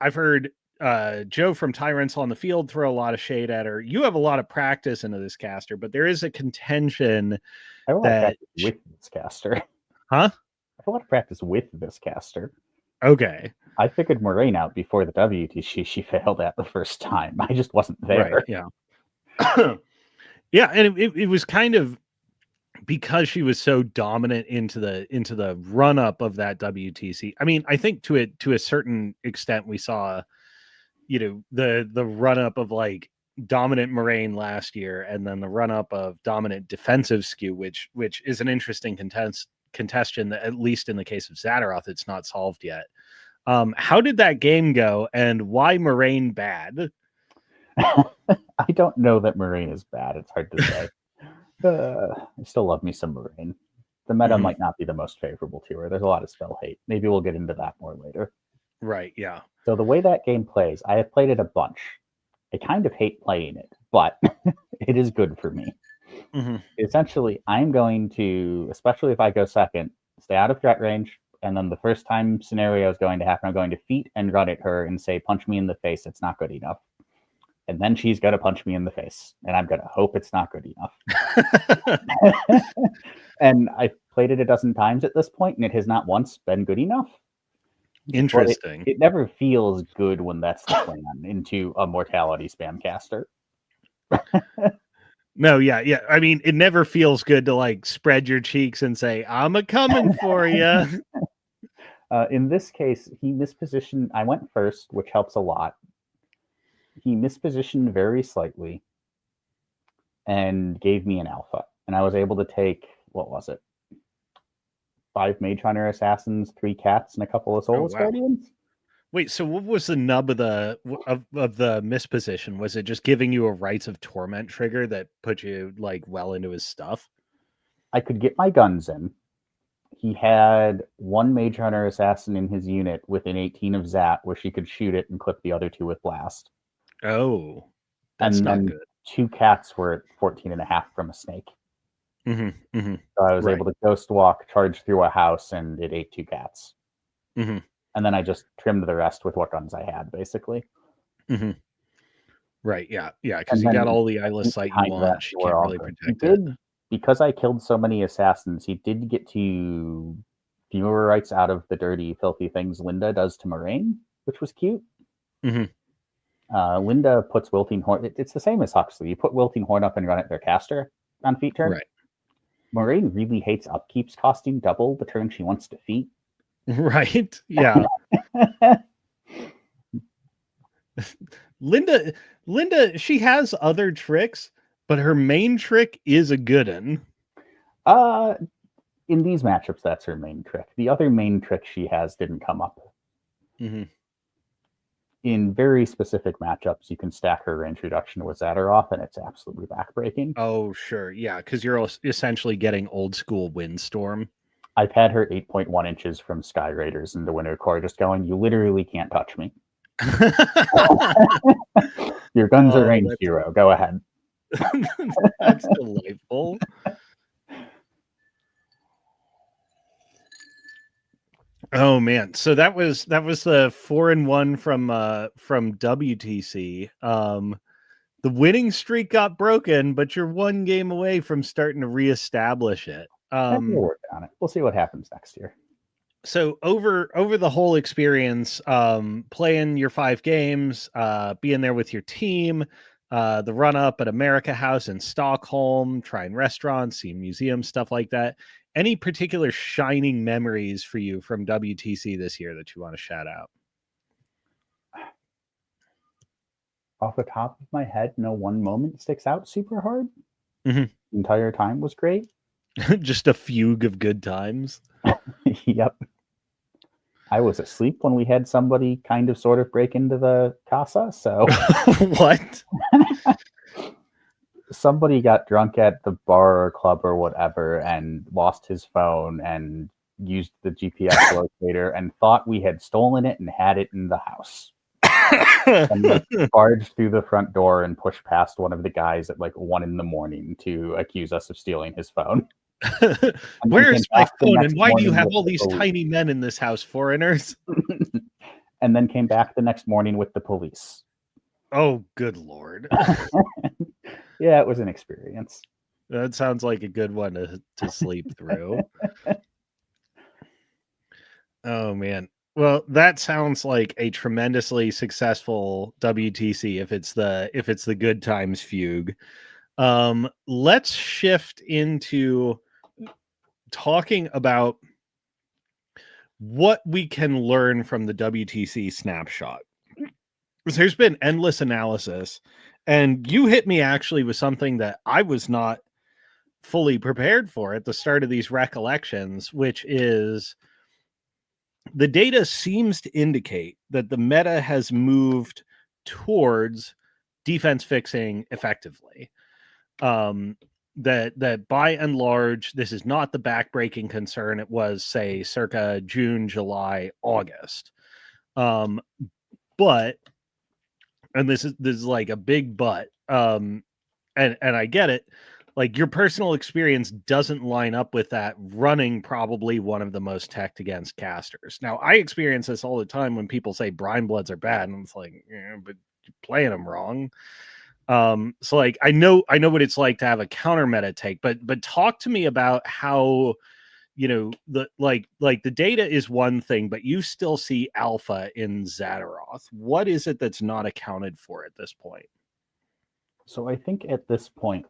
Joe from Tyrants on the Field throw a lot of shade at her. You have a lot of practice into this caster, but there is a contention I have a lot of practice with this caster. Huh? I have a lot of practice with this caster. Okay. I figured Moraine out before the WTC she failed at the first time. I just wasn't there. Right, yeah. Yeah, and it was kind of because she was so dominant into the run up of that WTC. I mean, I think to a certain extent we saw, the run up of like dominant Moraine last year, and then the run up of dominant defensive skew, which is an interesting contestation that, at least in the case of Zadaroth, it's not solved yet. How did that game go, and why Moraine bad? I don't know that Moraine is bad. It's hard to say. I still love me some Moraine. The meta might not be the most favorable to her. There's a lot of spell hate. Maybe we'll get into that more later. Right, yeah. So the way that game plays, I have played it a bunch. I kind of hate playing it, but it is good for me. Essentially, I'm going to, especially if I go second, stay out of threat range, and then the first time scenario is going to happen, I'm going to feat and run at her and say, punch me in the face, it's not good enough. And then she's going to punch me in the face, and I'm going to hope it's not good enough. And I've played it a dozen times at this point, and it has not once been good enough. Interesting. It never feels good when that's the plan into a mortality spam caster. No, yeah. I mean, it never feels good to like spread your cheeks and say, "I'm a coming for you." In this case, he mispositioned. I went first, which helps a lot. he mispositioned very slightly and gave me an alpha. And I was able to take, what was it? 5 Mage Hunter Assassins, 3 Cats, and a couple of Soulless Guardians. Wait, so what was the nub of the misposition? Was it just giving you a Rites of Torment trigger that put you like well into his stuff? I could get my guns in. He had 1 Mage Hunter Assassin in his unit within 18 of Zat, where she could shoot it and clip the other 2 with Blast. Oh, that's and not then good. 2 Cats were at 14.5 from a snake. Mm-hmm, mm-hmm. So I was able to Ghost Walk, charge through a house, and it ate 2 Cats. Mm-hmm. And then I just trimmed the rest with what guns I had, basically. Mm-hmm. Right, yeah, because you got all the eyeless sight you want. She can't really protect it. Because I killed so many assassins, he did get to viewer rights out of the dirty, filthy things Linda does to Moraine, which was cute. Mm-hmm. Linda puts Wilting Horn. It's the same as Huxley. You put Wilting Horn up and run at their caster on feat turn. Right. Moraine really hates upkeeps costing double the turn she wants to feat. Right. Yeah. Linda, she has other tricks, but her main trick is a good one. In these matchups, that's her main trick. The other main trick she has didn't come up. Mm-hmm. In very specific matchups, you can stack her range reduction with Zadaroth, and it's absolutely backbreaking. Oh, sure. Yeah, because you're essentially getting old school Windstorm. I've had her 8.1 inches from Sky Raiders in the Winter Core just going, you literally can't touch me. Your guns are range 0. Go ahead. That's delightful. Oh man, so that was the 4-1 from WTC. The winning streak got broken, but you're 1 game away from starting to reestablish it. We'll work on it. We'll see what happens next year. So over the whole experience, playing your 5 games, being there with your team, the run up at America House in Stockholm, trying restaurants, seeing museums, stuff like that. Any particular shining memories for you from WTC this year that you want to shout out? Off the top of my head, no one moment sticks out super hard. Mm-hmm. The entire time was great. Just a fugue of good times. Yep. I was asleep when we had somebody kind of sort of break into the casa, so what? Somebody got drunk at the bar or club or whatever and lost his phone and used the GPS locator and thought we had stolen it and had it in the house. And barged through the front door and pushed past one of the guys at like 1 a.m. to accuse us of stealing his phone. Where is my phone and why do you have all these tiny men in this house, foreigners? And then came back the next morning with the police. Oh, good Lord. Yeah, it was an experience. That sounds like a good one to sleep through. Oh, man. Well, that sounds like a tremendously successful WTC if it's the good times fugue. Let's shift into talking about what we can learn from the WTC snapshot. There's been endless analysis, and you hit me actually with something that I was not fully prepared for at the start of these recollections, which is the data seems to indicate that the meta has moved towards defense fixing effectively. That by and large, this is not the backbreaking concern it was, say, circa June, July, August. But, and this is like a big but, and I get it, like your personal experience doesn't line up with that running probably one of the most teched against casters. Now, I experience this all the time when people say Brine Bloods are bad, and it's like, yeah, but you're playing them wrong. So like I know what it's like to have a counter meta take, but talk to me about how, you know, the the data is one thing, but you still see alpha in Zadaroth. What is it that's not accounted for at this point? So I think at this point,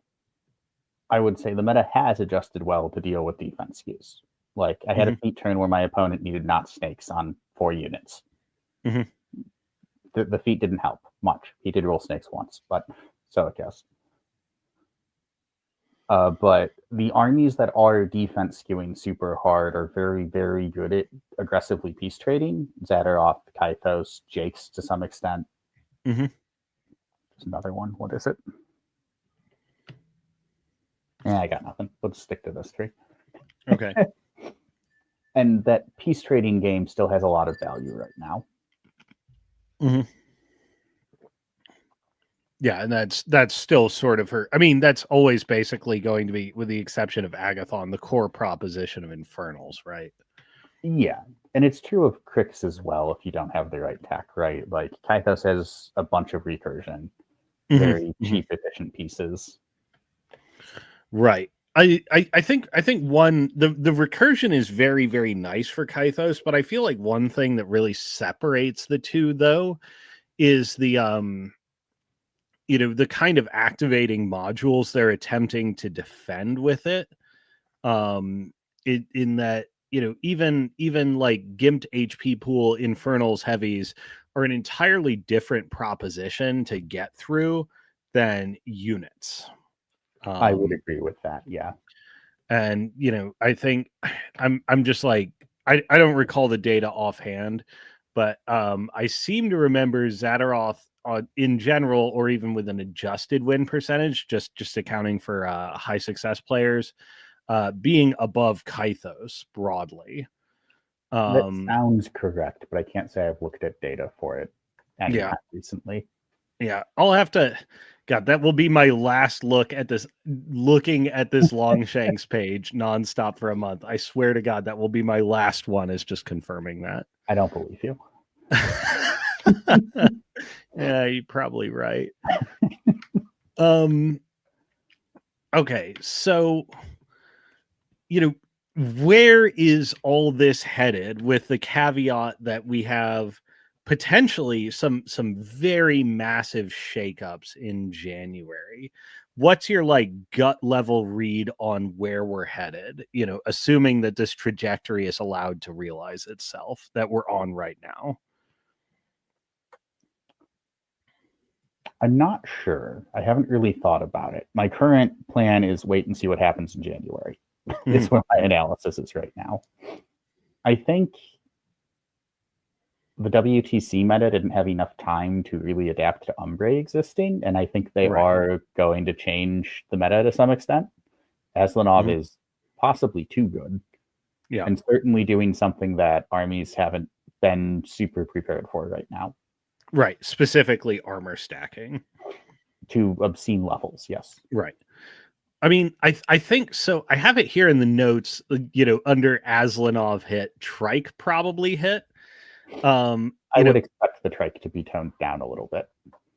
I would say the meta has adjusted well to deal with defense skews. Like I had a feat turn where my opponent needed not snakes on 4 units. The feat didn't help. much. He did roll snakes once, but so it goes. But the armies that are defense skewing super hard are very, very good at aggressively peace trading. Zadaroth, Kythos, Jake's to some extent. Mm-hmm. There's another one. What is it? Yeah, I got nothing. We'll just stick to those three. Okay. And that peace trading game still has a lot of value right now. Mm-hmm. Yeah, and that's still sort of her. I mean, that's always basically going to be, with the exception of Agathon, the core proposition of Infernals, right? Yeah, and it's true of Crix as well if you don't have the right tech, right? Like, Kythos has a bunch of recursion, very cheap, efficient pieces. Right. I think one, the recursion is very, very nice for Kythos, but I feel like one thing that really separates the two, though, is the the kind of activating modules they're attempting to defend with it. In that, even like gimped HP pool Infernals heavies are an entirely different proposition to get through than units. I would agree with that. Yeah. And I think I'm just like, I don't recall the data offhand, but I seem to remember Zadaroth in general, or even with an adjusted win percentage, just accounting for high success players, being above Kythos broadly. That sounds correct, but I can't say I've looked at data for it anytime recently. Yeah, I'll have to. God, that will be my last look at this. Looking at this Longshanks page nonstop for a month. I swear to God, that will be my last one. Is just confirming that. I don't believe you. Yeah, you're probably right. Okay, so where is all this headed, with the caveat that we have potentially some very massive shakeups in January? What's your gut level read on where we're headed, assuming that this trajectory is allowed to realize itself that we're on right now? I'm not sure. I haven't really thought about it. My current plan is wait and see what happens in January. It's where my analysis is right now. I think the WTC meta didn't have enough time to really adapt to Umbre existing, and I think they are going to change the meta to some extent. Aslanov is possibly too good. Yeah. And certainly doing something that armies haven't been super prepared for right now. Right. Specifically armor stacking. To obscene levels, yes. Right. I mean, I think so. I have it here in the notes, under Aslanov hit, Trike probably hit. I would expect the Trike to be toned down a little bit.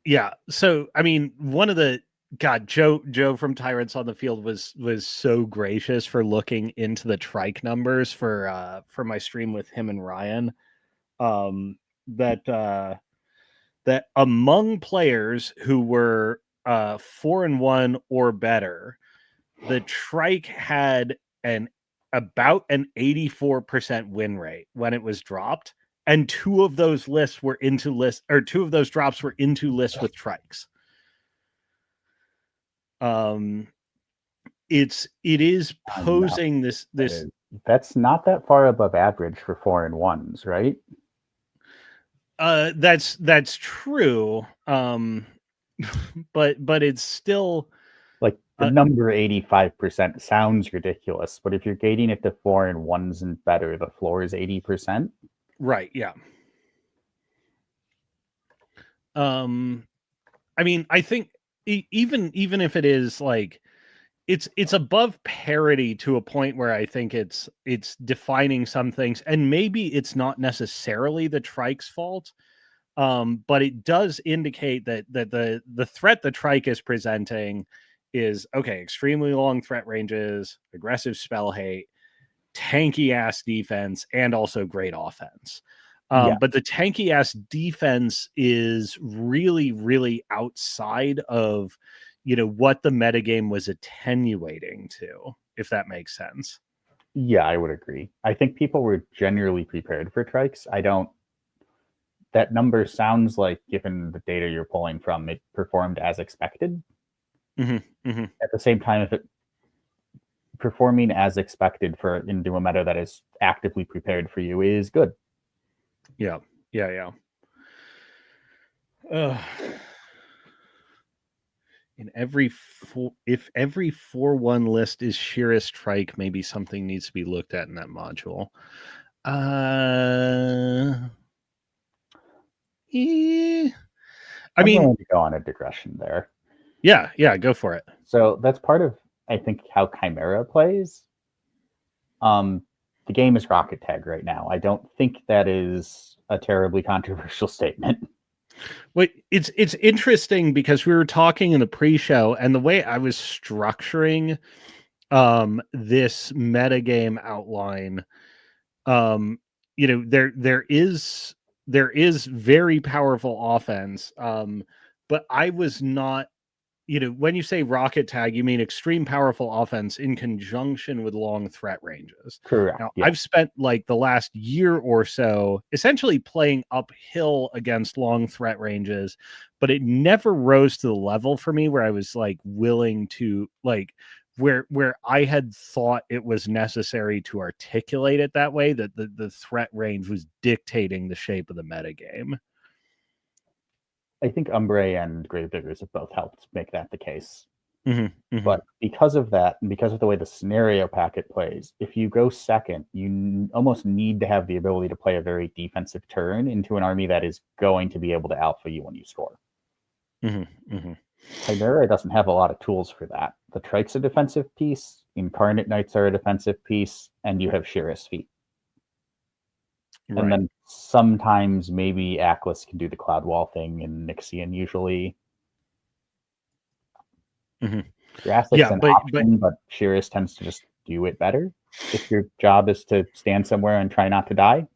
Yeah. So, I mean, one of the, God, Joe from Tyrants on the Field was so gracious for looking into the Trike numbers for my stream with him and Ryan. That among players who were 4-1 or better, the Trike had about an 84% win rate when it was dropped, and two of those drops were into lists with Trikes. It is posing this. That's not that far above average for 4-1s, right? That's true. But it's still like the number 85% sounds ridiculous, but if you're gating it to 4-1s and better, the floor is 80%. Right. Yeah. I mean, I think even if it is it's above parity to a point where I think it's defining some things, and maybe it's not necessarily the Trike's fault. But it does indicate that the threat the Trike is presenting is extremely long threat ranges, aggressive spell hate, tanky ass defense, and also great offense. But the tanky ass defense is really, really outside of what the metagame was attenuating to, if that makes sense. Yeah, I would agree. I think people were generally prepared for Trikes. I don't that number sounds like, given the data you're pulling from, it performed as expected. Mm-hmm. Mm-hmm. At the same time, if it performing as expected into a meta that is actively prepared for you is good. Yeah. In if every 4-1 list is Sheerus Trike, maybe something needs to be looked at in that module. I'm willing to go on a digression there. Yeah, go for it. So that's part of, I think, how Chimera plays. The game is Rocket Tag right now. I don't think that is a terribly controversial statement. Well, it's interesting because we were talking in the pre-show, and the way I was structuring this metagame outline, there is very powerful offense, but I was not, when you say Rocket Tag, you mean extreme powerful offense in conjunction with long threat ranges. Correct. Now, yeah. I've spent like the last year or so essentially playing uphill against long threat ranges, but it never rose to the level for me where I was like willing to like where I had thought it was necessary to articulate it that way, that the threat range was dictating the shape of the metagame. I think Umbre and Gravediggers have both helped make that the case. Mm-hmm. But because of that, and because of the way the scenario packet plays, if you go second, you almost need to have the ability to play a very defensive turn into an army that is going to be able to alpha you when you score. Chimera doesn't have a lot of tools for that. The Trike's a defensive piece, Incarnate Knights are a defensive piece, and you have Sheerus Feet. Right. And then sometimes maybe Atlas can do the Cloud Wall thing, and Nixian usually. Drassic's an option, but Sheerus tends to just do it better if your job is to stand somewhere and try not to die.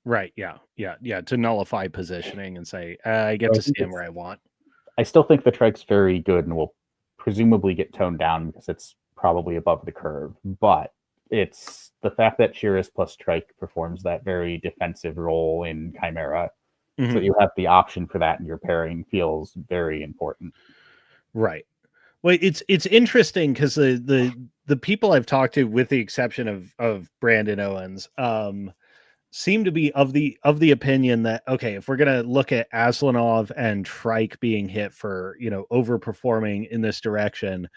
Right, yeah, to nullify positioning and say, I get to stand where I want. I still think the Trike's very good and will presumably get toned down because it's probably above the curve, but it's the fact that Sheerus plus Trike performs that very defensive role in Chimera, so that you have the option for that in your pairing feels very important. Right. Well, it's interesting because the people I've talked to, with the exception of Brandon Owens, seem to be of the opinion that, okay, if we're gonna look at Aslanov and Trike being hit for overperforming in this direction,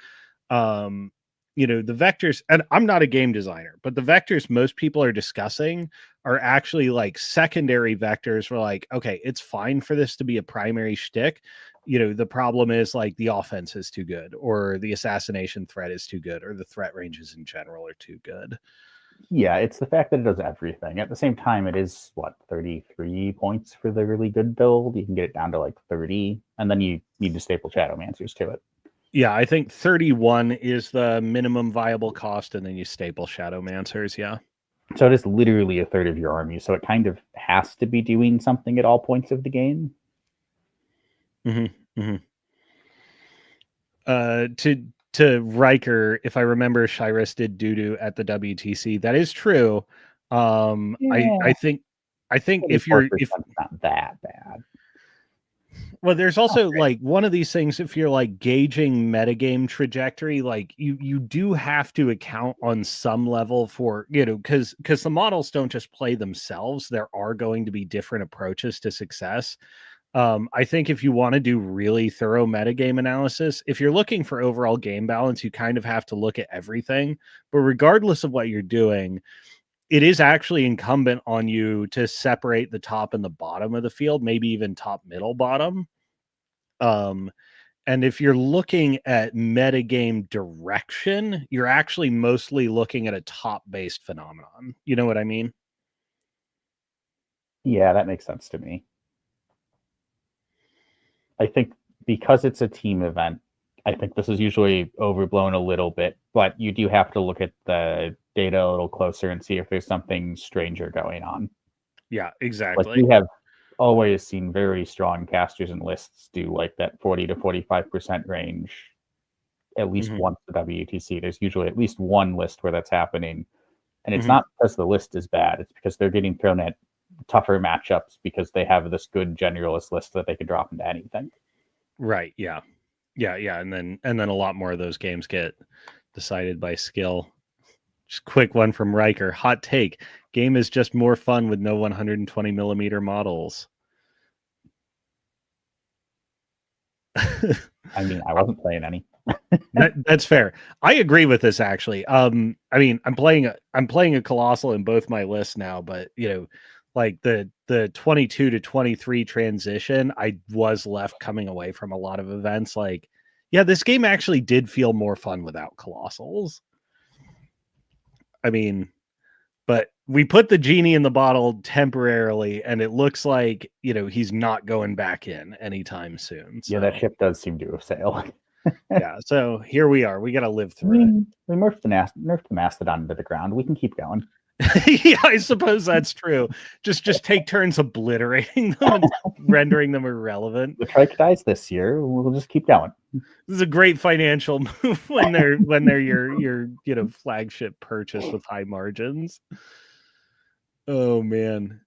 the vectors, and I'm not a game designer, but the vectors most people are discussing are actually like secondary vectors where like, okay, it's fine for this to be a primary shtick. The problem is like the offense is too good, or the assassination threat is too good, or the threat ranges in general are too good. Yeah, it's the fact that it does everything. At the same time, it is 33 points for the really good build. You can get it down to like 30, and then you need to staple Shadowmancers to it. Yeah, I think 31 is the minimum viable cost, and then you staple Shadowmancers, yeah. So it is literally a third of your army, so it kind of has to be doing something at all points of the game. To Riker, if I remember, Shyrus did doo-doo at the WTC. That is true. I think if not that bad. Well, there's also like one of these things, if you're like gauging metagame trajectory, like you do have to account on some level for, because the models don't just play themselves. There are going to be different approaches to success. I think if you want to do really thorough metagame analysis, if you're looking for overall game balance, you kind of have to look at everything. But regardless of what you're doing, it is actually incumbent on you to separate the top and the bottom of the field, maybe even top, middle, bottom. And if you're looking at metagame direction, you're actually mostly looking at a top-based phenomenon. You know what I mean? Yeah, that makes sense to me. I think because it's a team event, I think this is usually overblown a little bit, but you do have to look at the data a little closer and see if there's something stranger going on. Yeah, exactly. Like, we have always seen very strong casters and lists do like that 40 to 45% range at least once the WTC. There's usually at least one list where that's happening. And it's not because the list is bad, it's because they're getting thrown at tougher matchups because they have this good generalist list that they can drop into anything. Right. Yeah. And then a lot more of those games get decided by skill. Just quick one from Riker. Hot take. Game is just more fun with no 120 millimeter models. I mean, I wasn't playing any. That's fair. I agree with this actually. I mean, I'm playing a Colossal in both my lists now, but like the 22 to 23 transition, I was left coming away from a lot of events. Like, yeah, this game actually did feel more fun without Colossals. I mean, but we put the genie in the bottle temporarily, and it looks like he's not going back in anytime soon. So. Yeah, that ship does seem to have sailed. Yeah, so here we are. We got to live through it. We nerfed the Mastodon into the ground. We can keep going. Yeah, I suppose that's true. Just take turns obliterating them and rendering them irrelevant. The Trike dies this year. We'll just keep going. This is a great financial move when they're your flagship purchase with high margins. Oh man.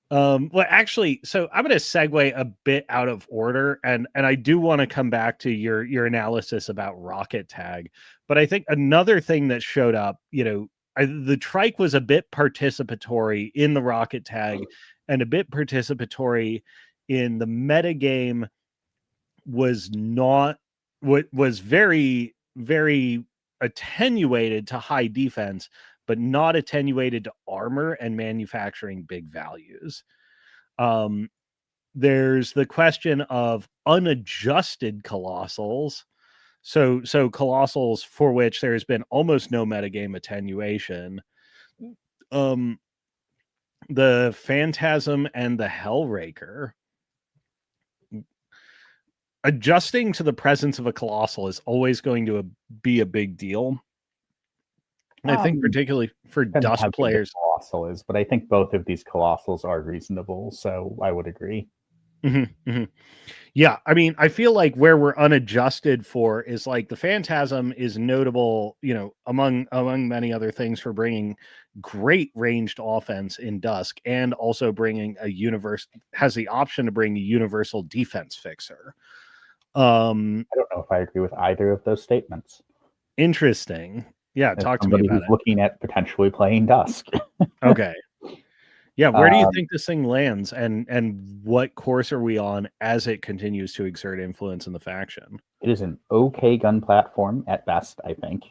Well, actually, so I'm going to segue a bit out of order, and I do want to come back to your analysis about Rocket Tag, but I think another thing that showed up, the trike was a bit participatory in the Rocket Tag, and a bit participatory in the metagame. Was not what was very, very attenuated to high defense, but not attenuated to armor and manufacturing big values. There's the question of unadjusted Colossals. So Colossals for which there's been almost no metagame attenuation. The Phantasm and the Hellraker. Adjusting to the presence of a Colossal is always going to be a big deal. And I think particularly for Dust players. Colossal is, but I think both of these Colossals are reasonable, so I would agree. Mm-hmm, mm-hmm. Yeah, I mean, I feel like where we're unadjusted for is like the Phantasm is notable, among many other things for bringing great ranged offense in Dusk, and also bringing has the option to bring a universal defense fixer. I don't know if I agree with either of those statements. Interesting. Yeah, As talk to me about it. Looking at potentially playing Dusk. Okay. Yeah, where do you think this thing lands, and what course are we on as it continues to exert influence in the faction? It is an okay gun platform at best, I think,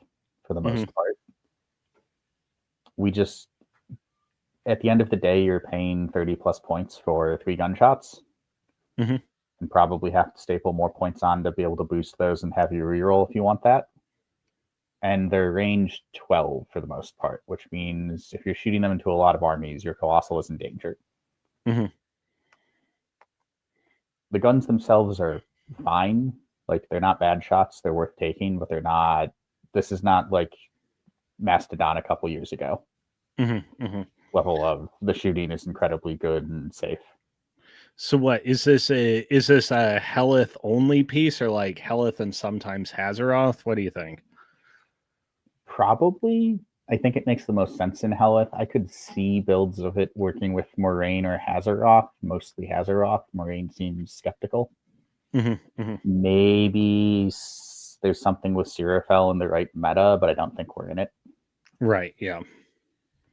for the most part. We just, at the end of the day, you're paying 30 plus points for 3 gunshots. And probably have to staple more points on to be able to boost those and have you reroll if you want that. And they're range 12 for the most part, which means if you're shooting them into a lot of armies, your Colossal is in danger. The guns themselves are fine. Like, they're not bad shots. They're worth taking, but they're not... This is not like Mastodon a couple years ago. Level of the shooting is incredibly good and safe. So what is this a Helith only piece, or like Helith and sometimes Hazaroth? What do you think? Probably. I think it makes the most sense in Helith. I could see builds of it working with Moraine or Hazaroth, mostly Hazaroth. Moraine seems skeptical. Maybe there's something with Seraphel in the right meta, but I don't think we're in it. Right, yeah.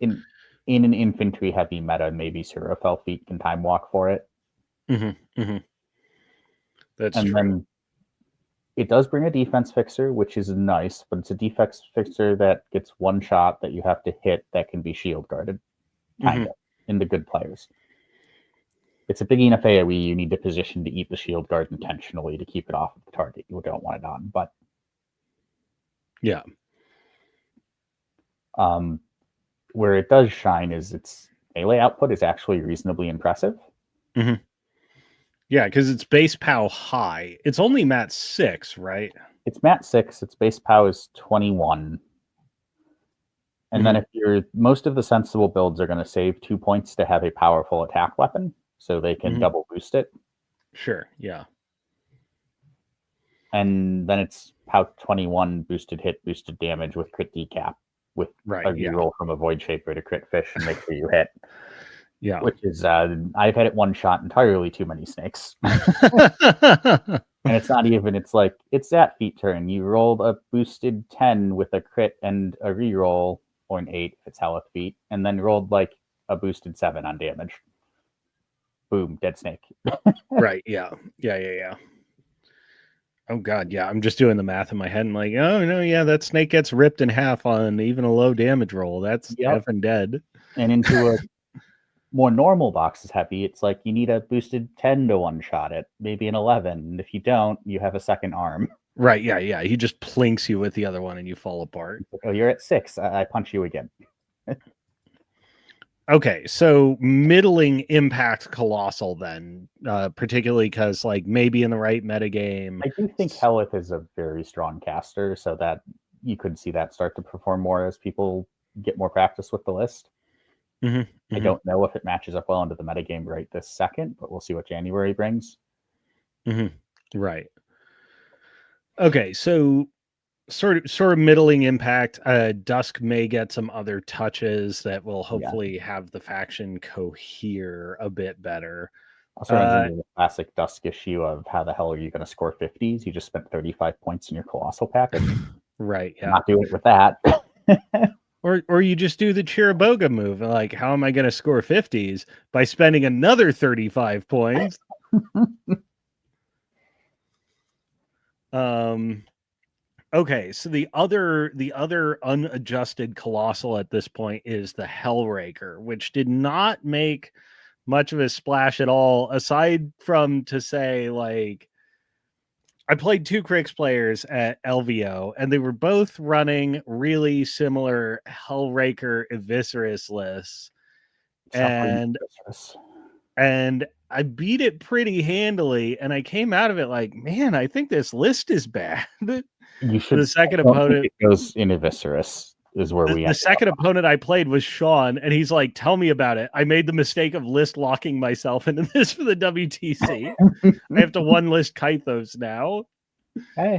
In an infantry heavy meta, maybe Seraphel feet can time walk for it. That's and true. Then it does bring a defense fixer, which is nice, but it's a defense fixer that gets one shot that you have to hit that can be shield guarded, kind of, in the good players. It's a big enough AoE you need to position to eat the shield guard intentionally to keep it off of the target you don't want it on, but... Yeah. Where it does shine is its melee output is actually reasonably impressive. Yeah, because it's base POW high. It's only mat 6, right? It's mat 6. Its base POW is 21. And then if most of the sensible builds are going to save 2 points to have a powerful attack weapon, so they can double boost it. Sure, yeah. And then it's POW 21 boosted hit, boosted damage with crit decap, with a reroll from a Void Shaper to crit fish and make sure you hit. Yeah. Which is, I've had it one shot entirely too many snakes. And it's not even, it's like, it's that feat turn. You rolled a boosted 10 with a crit and a reroll, or an 8 if it's Helith feat, and then rolled like a boosted 7 on damage. Boom, dead snake. Right. Yeah. Oh god, yeah. I'm just doing the math in my head and like, oh no, yeah, that snake gets ripped in half on even a low damage roll. That's effing dead. And into a more normal box is heavy. It's like you need a boosted 10 to one shot it, maybe an 11. And if you don't, you have a second arm. Right. Yeah. He just plinks you with the other one and you fall apart. Oh, you're at 6. I punch you again. Okay, so middling impact colossal then, particularly because like maybe in the right metagame. I do think Helith is a very strong caster, so that you could see that start to perform more as people get more practice with the list. I don't know if it matches up well into the metagame right this second, but we'll see what January brings. Right. Okay, so sort of middling impact. Dusk may get some other touches that will hopefully have the faction cohere a bit better. Also runs into the classic Dusk issue of how the hell are you going to score 50s? You just spent 35 points in your colossal package. Right. Yeah. Not doing it with that. Or you just do the Chiriboga move. Like, how am I going to score 50s? By spending another 35 points. Okay, so the other unadjusted colossal at this point is the Hellraker, which did not make much of a splash at all, aside from to say, like, I played 2 Crix players at LVO, and they were both running really similar Hellraker Eviscerus lists. And I beat it pretty handily, and I came out of it like, man, I think this list is bad. You should. The second opponent it goes in Eviscerus is where the second opponent I played was Sean, and he's like, "Tell me about it. I made the mistake of list locking myself into this for the WTC. I have to one list Kythos now."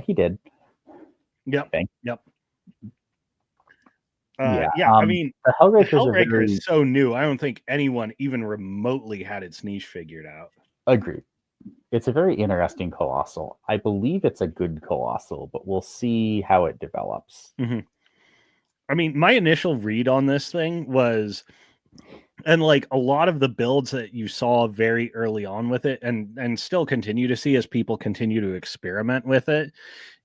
He did. Yep. Yeah. I mean, the Hellraker is so new. I don't think anyone even remotely had its niche figured out. Agreed. It's a very interesting colossal. I believe it's a good colossal, but we'll see how it develops. I mean, my initial read on this thing was, and like a lot of the builds that you saw very early on with it, and still continue to see as people continue to experiment with it,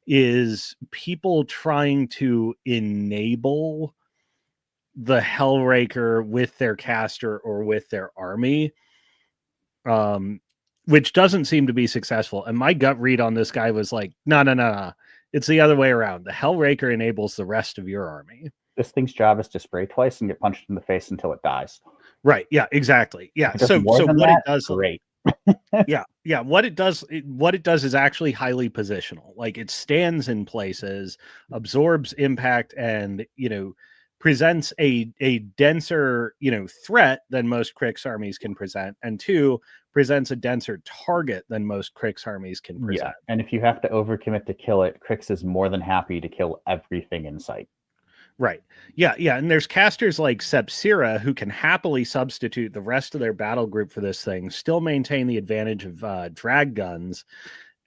is people trying to enable the Hellraker with their caster or with their army, which doesn't seem to be successful. And my gut read on this guy was like, no. It's the other way around. The Hellraker enables the rest of your army. This thing's job is to spray twice and get punched in the face until it dies. Right. Yeah, exactly. Yeah. So what it does, great. yeah. What it does is actually highly positional. Like, it stands in places, absorbs impact, and, presents a denser, threat than most Crix armies can present, and 2, presents a denser target than most Crix armies can present. Yeah, and if you have to overcommit to kill it, Crix is more than happy to kill everything in sight. Right. Yeah. And there's casters like Sepsira who can happily substitute the rest of their battle group for this thing, still maintain the advantage of drag guns,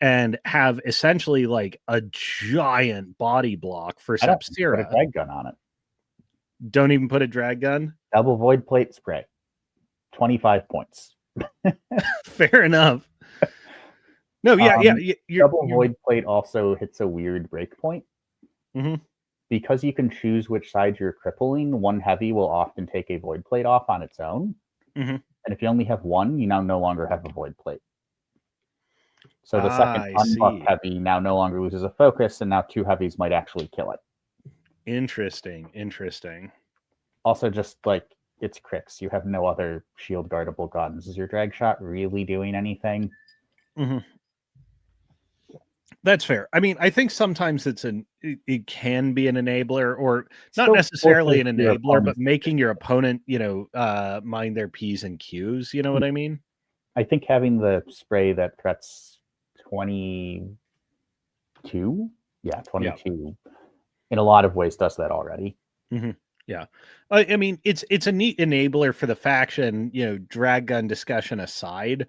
and have essentially like a giant body block for Sepsira. Put a drag gun on it. Don't even put a drag gun? Double void plate spray. 25 points. Fair enough. No, yeah. Double void plate also hits a weird breakpoint. Because you can choose which side you're crippling, one heavy will often take a void plate off on its own. And if you only have one, you now no longer have a void plate. So the second unbuffed heavy now no longer loses a focus, and now 2 heavies might actually kill it. Interesting. Also, just like, it's Crix, you have no other shield guardable guns. Is your drag shot really doing anything? That's fair. I mean, I think sometimes it can be an enabler, or not necessarily an enabler, but making your opponent, mind their P's and Q's. You know what I mean? I think having the spray that threats 22, in a lot of ways does that already. Yeah. I mean, it's a neat enabler for the faction, drag gun discussion aside,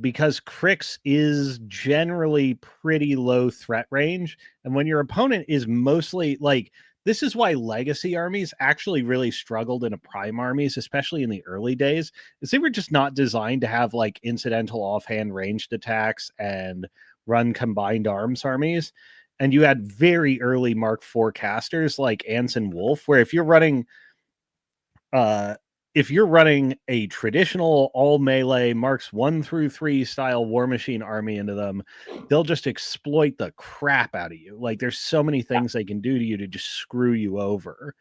because Crix is generally pretty low threat range. And when your opponent is mostly like, this is why legacy armies actually really struggled in a prime armies, especially in the early days, is they were just not designed to have like incidental offhand ranged attacks and run combined arms armies. And you had very early Mark IV casters like Anson Wolf, where if you're running a traditional all melee Marks 1 through 3 style War Machine army into them, they'll just exploit the crap out of you. Like there's so many things they can do to you to just screw you over.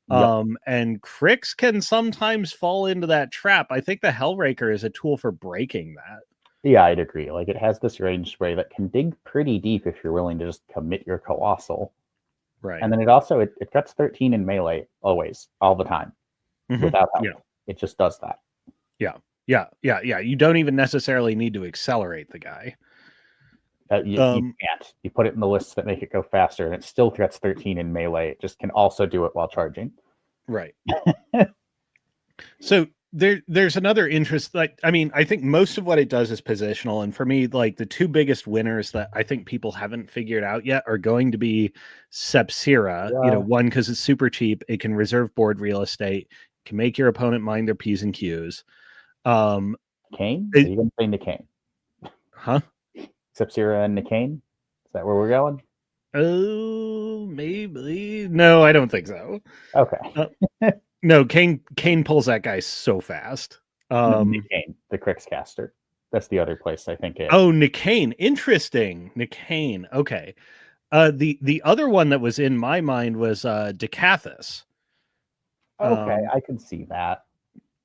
Yep. And Crix can sometimes fall into that trap. I think the Hellraker is a tool for breaking that. Yeah, I'd agree. Like it has this range spray that can dig pretty deep if you're willing to just commit your Colossal. Right. And then it also it cuts 13 in melee always, all the time, without help. Yeah. It just does that. Yeah. You don't even necessarily need to accelerate the guy. You can't. You put it in the lists that make it go faster, and it still threats 13 in melee. It just can also do it while charging. Right. So there's another interest. Like, I mean, I think most of what it does is positional. And for me, like the two biggest winners that I think people haven't figured out yet are going to be Sepsira. Yeah. One, because it's super cheap. It can reserve board real estate, can make your opponent mind their P's and Q's. Kane? Are you going to say Nikane? Huh? Sepsira and Nikane? Is that where we're going? Oh, maybe. No, I don't think so. Okay. No, Kane pulls that guy so fast. Nikane, the Crix caster. That's the other place I think. Oh, Nikane. Interesting. Nikane. Okay. The other one that was in my mind was Decathus. Okay, I can see that.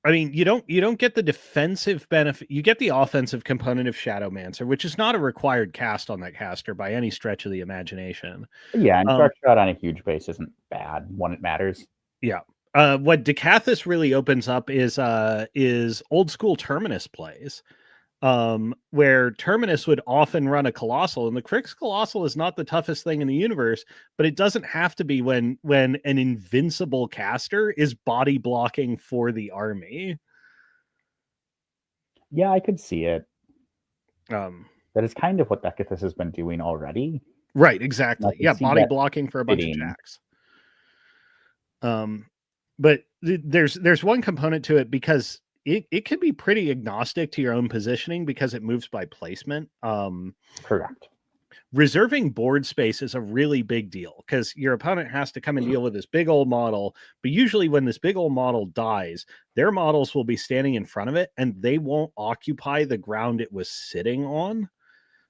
I mean, you don't get the defensive benefit. You get the offensive component of Shadowmancer, which is not a required cast on that caster by any stretch of the imagination. Yeah, and Dark Shot on a huge base isn't bad when it matters. Yeah. What Decathus really opens up is old school Terminus plays, where Terminus would often run a Colossal, and the Crix Colossal is not the toughest thing in the universe, but it doesn't have to be when an invincible caster is body blocking for the army. Yeah, I could see it. That is kind of what Decathus has been doing already. Right, exactly. Yeah, body blocking for a bunch of attacks. But there's one component to it because it can be pretty agnostic to your own positioning because it moves by placement. Correct. Reserving board space is a really big deal because your opponent has to come and deal with this big old model. But usually when this big old model dies, their models will be standing in front of it and they won't occupy the ground it was sitting on.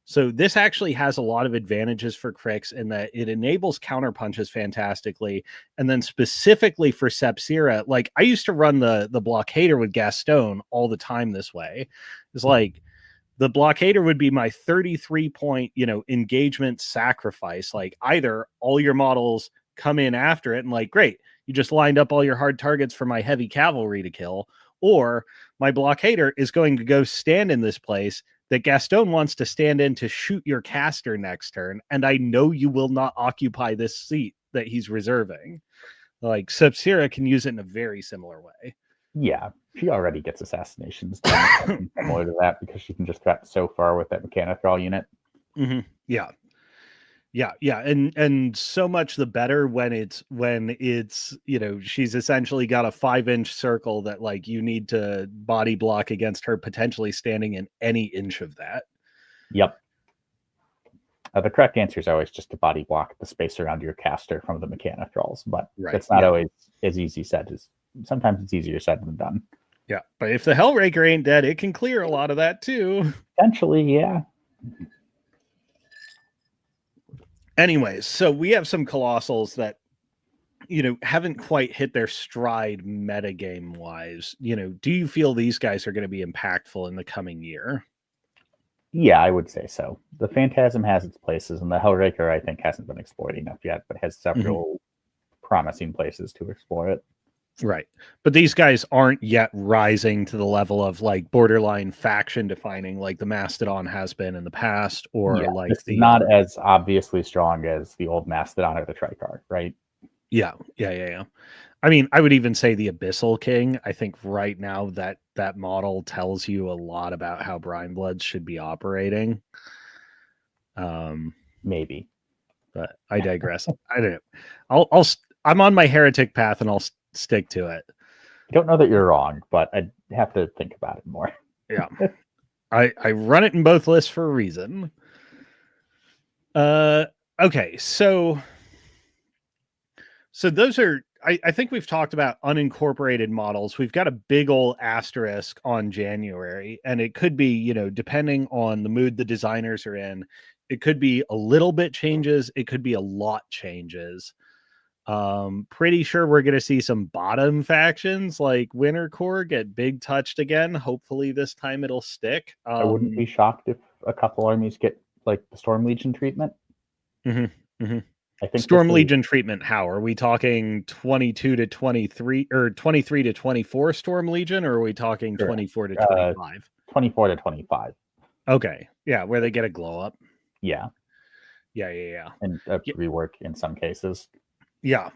So this actually has a lot of advantages for Crix in that it enables counter punches fantastically. And then specifically for Sepsira, like I used to run the Blockader with Gaston all the time this way. It's like the Blockader would be my 33-point, engagement sacrifice. Like either all your models come in after it and like, great, you just lined up all your hard targets for my heavy cavalry to kill, or my Blockader is going to go stand in this place that Gaston wants to stand in to shoot your caster next turn, and I know you will not occupy this seat that he's reserving. Like, Sepsira can use it in a very similar way. Yeah, she already gets assassinations similar to that because she can just cut so far with that Mechanical unit. Mm-hmm. Yeah, and so much the better when it's she's essentially got a 5-inch circle that like you need to body block against her potentially standing in any inch of that. Yep. The correct answer is always just to body block the space around your caster from the Mechanicals, but it's not always as easy said as sometimes it's easier said than done. Yeah, but if the Hellraker ain't dead, it can clear a lot of that too. Potentially, yeah. Anyways, so we have some Colossals that, haven't quite hit their stride metagame wise. Do you feel these guys are going to be impactful in the coming year? Yeah, I would say so. The Phantasm has its places, and the Hellraker, I think, hasn't been explored enough yet, but has several promising places to explore it. Right. But these guys aren't yet rising to the level of like borderline faction defining like the Mastodon has been in the past, or like it's not as obviously strong as the old Mastodon or the Tricar, right? Yeah. I mean, I would even say the Abyssal King. I think right now that model tells you a lot about how Brine Bloods should be operating. Maybe. But I digress. I don't know. I'm on my heretic path and I'll stick to it. I don't know that you're wrong, but I'd have to think about it more. Yeah. I run it in both lists for a reason. Okay, so those are I think we've talked about unincorporated models. We've got a big old asterisk on January, and it could be, depending on the mood the designers are in, it could be a little bit changes, it could be a lot changes. Pretty sure we're going to see some bottom factions like Winter Core get big touched again. Hopefully this time it'll stick. I wouldn't be shocked if a couple armies get like the Storm Legion treatment. I think Storm Legion treatment. How are we talking? 22 to 23 or 23 to 24 Storm Legion, or are we talking 24 to 25? 24 to 25. Okay, yeah, where they get a glow up. Yeah, and a rework in some cases. Yeah.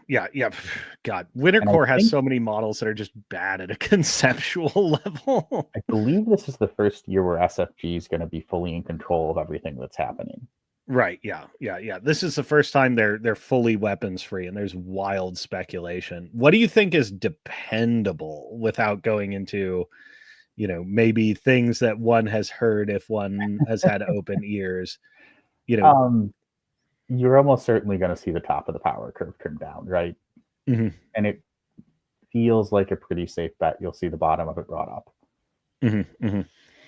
God, Winter Core has so many models that are just bad at a conceptual level. I believe this is the first year where SFG is going to be fully in control of everything that's happening. Right. Yeah. This is the first time they're fully weapons free, and there's wild speculation. What do you think is dependable without going into, maybe things that one has heard if one has had open ears? You're almost certainly going to see the top of the power curve turn down, right? And it feels like a pretty safe bet you'll see the bottom of it brought up.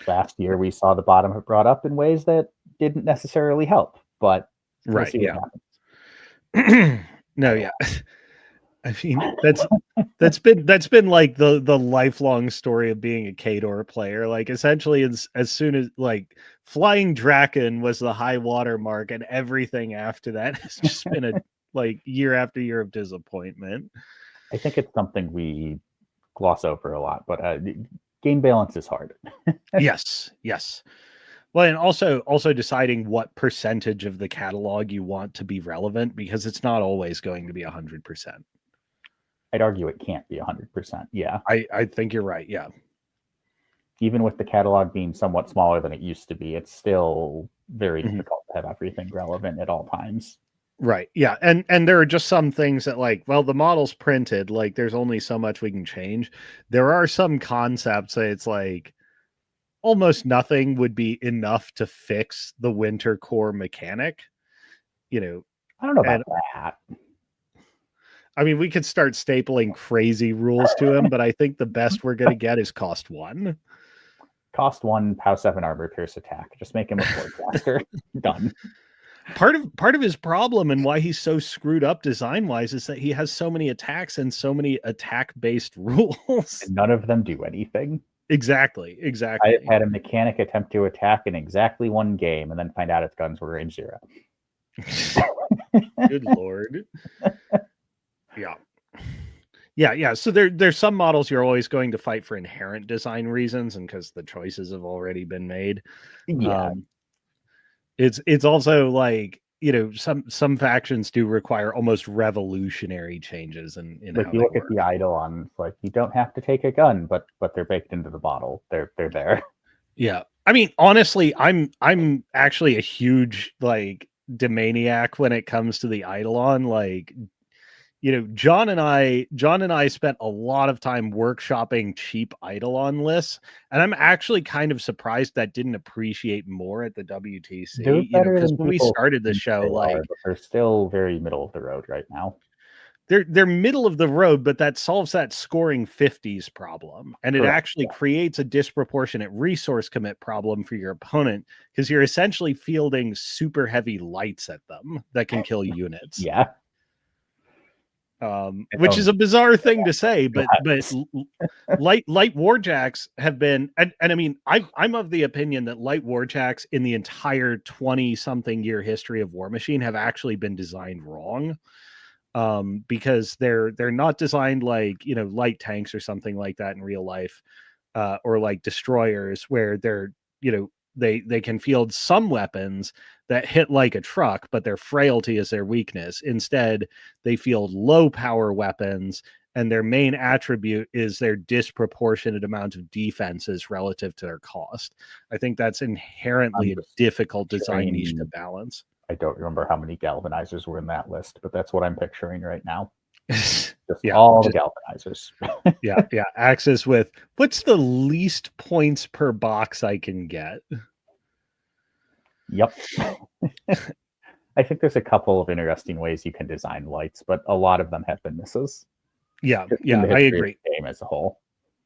Last year we saw the bottom of it brought up in ways that didn't necessarily help, but we'll see what happens. No, yeah. I mean, that's been like the lifelong story of being a Khador player. Like essentially as soon as like Flying Draken was the high water mark, and everything after that has just been a like year after year of disappointment. I think it's something we gloss over a lot, but game balance is hard. Yes. Well, and also deciding what percentage of the catalog you want to be relevant, because it's not always going to be 100%. I'd argue it can't be 100%. Yeah. I think you're right. Yeah. Even with the catalog being somewhat smaller than it used to be, it's still very difficult to have everything relevant at all times. Right. Yeah. And there are just some things that like, well, the model's printed, like there's only so much we can change. There are some concepts that it's like almost nothing would be enough to fix the Winter Core mechanic. I don't know about that. I mean, we could start stapling crazy rules to him, but I think the best we're going to get is cost 1. Cost 1, POW 7 armor, pierce attack. Just make him a forecaster. Done. Part of his problem and why he's so screwed up design-wise is that he has so many attacks and so many attack-based rules. And none of them do anything. Exactly. I've had a mechanic attempt to attack in exactly one game and then find out its guns were range 0. Good Lord. Yeah. So there's some models you're always going to fight for inherent design reasons and because the choices have already been made. Yeah. It's also like, some factions do require almost revolutionary changes in like you look at the Eidolon, like you don't have to take a gun, but they're baked into the bottle. They're there. Yeah. I mean, honestly, I'm actually a huge like demaniac when it comes to the Eidolon. Like, John and I spent a lot of time workshopping cheap Eidolon lists, and I'm actually kind of surprised that didn't appreciate more at the WTC. Because when we started the show, like they're still very middle of the road right now. They're middle of the road, but that solves that scoring 50s problem, and it actually creates a disproportionate resource commit problem for your opponent because you're essentially fielding super heavy lights at them that can kill units. Yeah. Which is a bizarre thing to say, but light warjacks have been, and I mean, I'm of the opinion that light warjacks in the entire 20-something year history of War Machine have actually been designed wrong, because they're not designed like light tanks or something like that in real life, or like destroyers where they're they can field some weapons that hit like a truck, but their frailty is their weakness. Instead, they field low power weapons and their main attribute is their disproportionate amount of defenses relative to their cost. I think that's inherently a difficult design niche to balance. I don't remember how many galvanizers were in that list, but that's what I'm picturing right now. Just all the galvanizers. yeah. Axis with what's the least points per box I can get? Yep. I think there's a couple of interesting ways you can design lights, but a lot of them have been misses. Yeah, I agree. Game as a whole.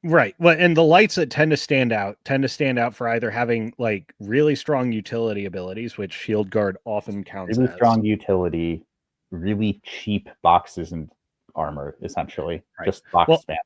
Right. Well, and the lights that tend to stand out for either having like really strong utility abilities, which Shield Guard often counts really as. Strong utility, really cheap boxes and armor, essentially. Right. Just box spam.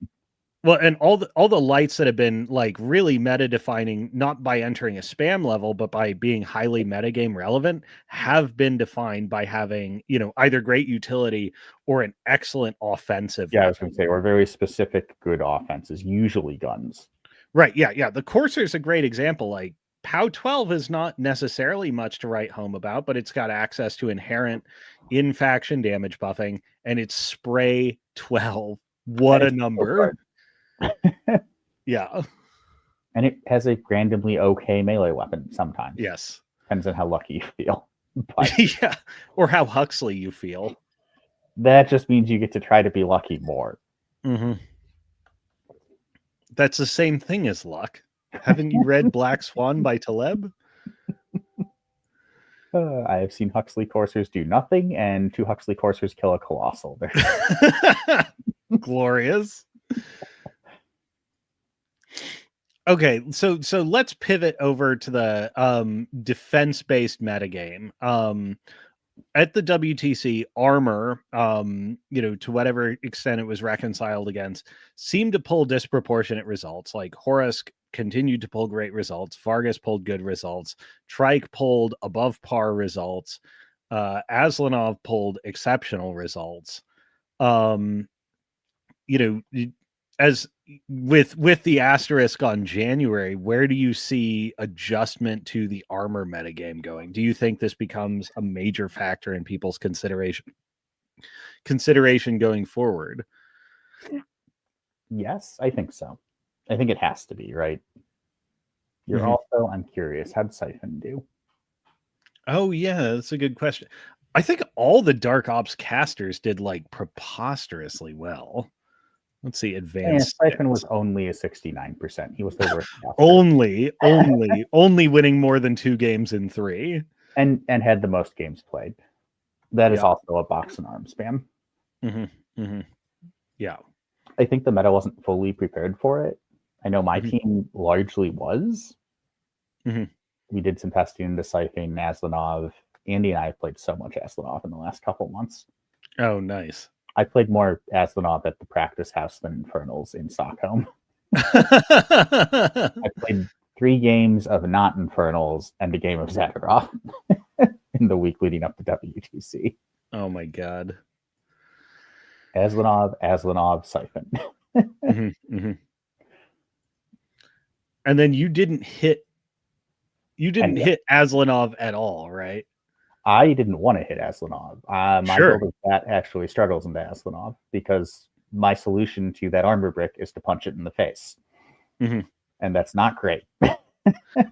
Well, and all the lights that have been like really meta defining, not by entering a spam level, but by being highly metagame relevant, have been defined by having, either great utility or an excellent offensive. Yeah, I was going to say, or very specific good offenses, usually guns. Right. Yeah. The Courser is a great example. Like POW 12 is not necessarily much to write home about, but it's got access to inherent in-faction damage buffing, and it's spray 12. What a number. Yeah. And it has a randomly okay melee weapon sometimes. Yes. Depends on how lucky you feel. But yeah. Or how Huxley you feel. That just means you get to try to be lucky more. Mm-hmm. That's the same thing as luck. Haven't you read Black Swan by Taleb? I have seen Huxley coursers do nothing, and 2 Huxley coursers kill a colossal. Glorious. Okay, so let's pivot over to the defense-based metagame. At the WTC, armor, to whatever extent it was reconciled against, seemed to pull disproportionate results. Like Horus continued to pull great results. Vargas pulled good results. Trike pulled above par results. Aslanov pulled exceptional results. As with the asterisk on January, where do you see adjustment to the armor metagame going? Do you think this becomes a major factor in people's consideration going forward? Yes, I think so. I think it has to be, right? You're also, I'm curious, how'd Siphon do? Oh yeah, that's a good question. I think all the Dark Ops casters did like preposterously well. Let's see, advanced. Siphon was only a 69%. He was the worst. only winning more than 2 games in 3. And had the most games played. That is also a box and arm spam. Yeah. I think the meta wasn't fully prepared for it. I know my team largely was. We did some testing into Siphon, Aslanov. Andy and I have played so much Aslanov in the last couple months. Oh, nice. I played more Aslanov at the practice house than Infernals in Stockholm. I played 3 games of not Infernals and a game of Zakharov in the week leading up to WTC. Oh my god. Aslanov, Siphon. And then you didn't hit Aslanov at all, right? I didn't want to hit Aslanov. My build of that actually struggles into Aslanov because my solution to that armor brick is to punch it in the face. And that's not great.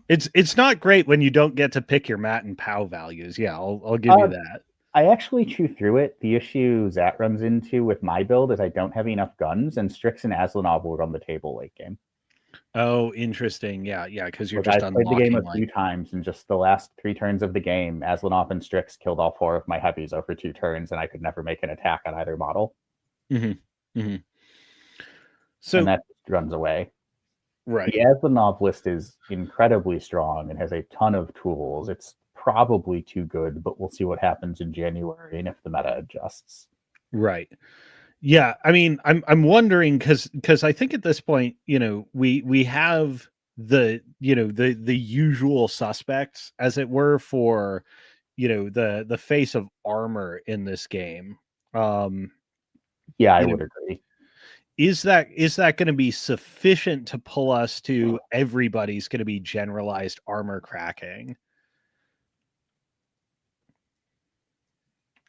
It's not great when you don't get to pick your mat and POW values. Yeah, I'll give you that. I actually chew through it. The issue Zat runs into with my build is I don't have enough guns, and Strix and Aslanov will run the table late game. Oh, interesting. Yeah, because you're just unlocking. I played the game a few times, and just the last 3 turns of the game, Aslanov and Strix killed all 4 of my heavies over 2 turns, and I could never make an attack on either model. So and that just runs away. Right. The Aslanov list is incredibly strong and has a ton of tools. It's probably too good, but we'll see what happens in January and if the meta adjusts. Right. Yeah, I mean, I'm wondering because I think at this point, we have the usual suspects, as it were, for the face of armor in this game. Yeah, I would agree. Is that going to be sufficient to pull us to everybody's going to be generalized armor cracking?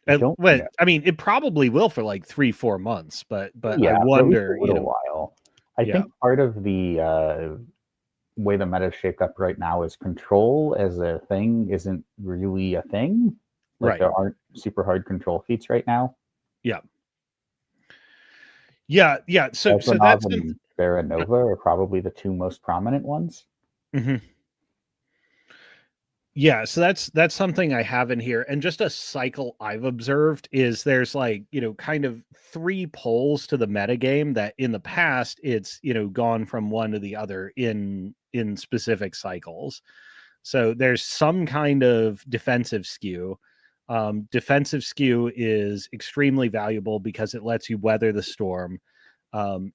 I mean, it probably will for like 3-4 months, but yeah, I wonder, for a little while. I think part of the way the meta is shaped up right now is control as a thing isn't really a thing. Like there aren't super hard control feats right now. Yeah. So that's and Vera Nova are probably the two most prominent ones. Mm-hmm. Yeah, so that's something I have in here. And just a cycle I've observed is there's like, kind of 3 poles to the metagame that in the past it's, gone from one to the other in specific cycles. So there's some kind of defensive skew. Defensive skew is extremely valuable because it lets you weather the storm.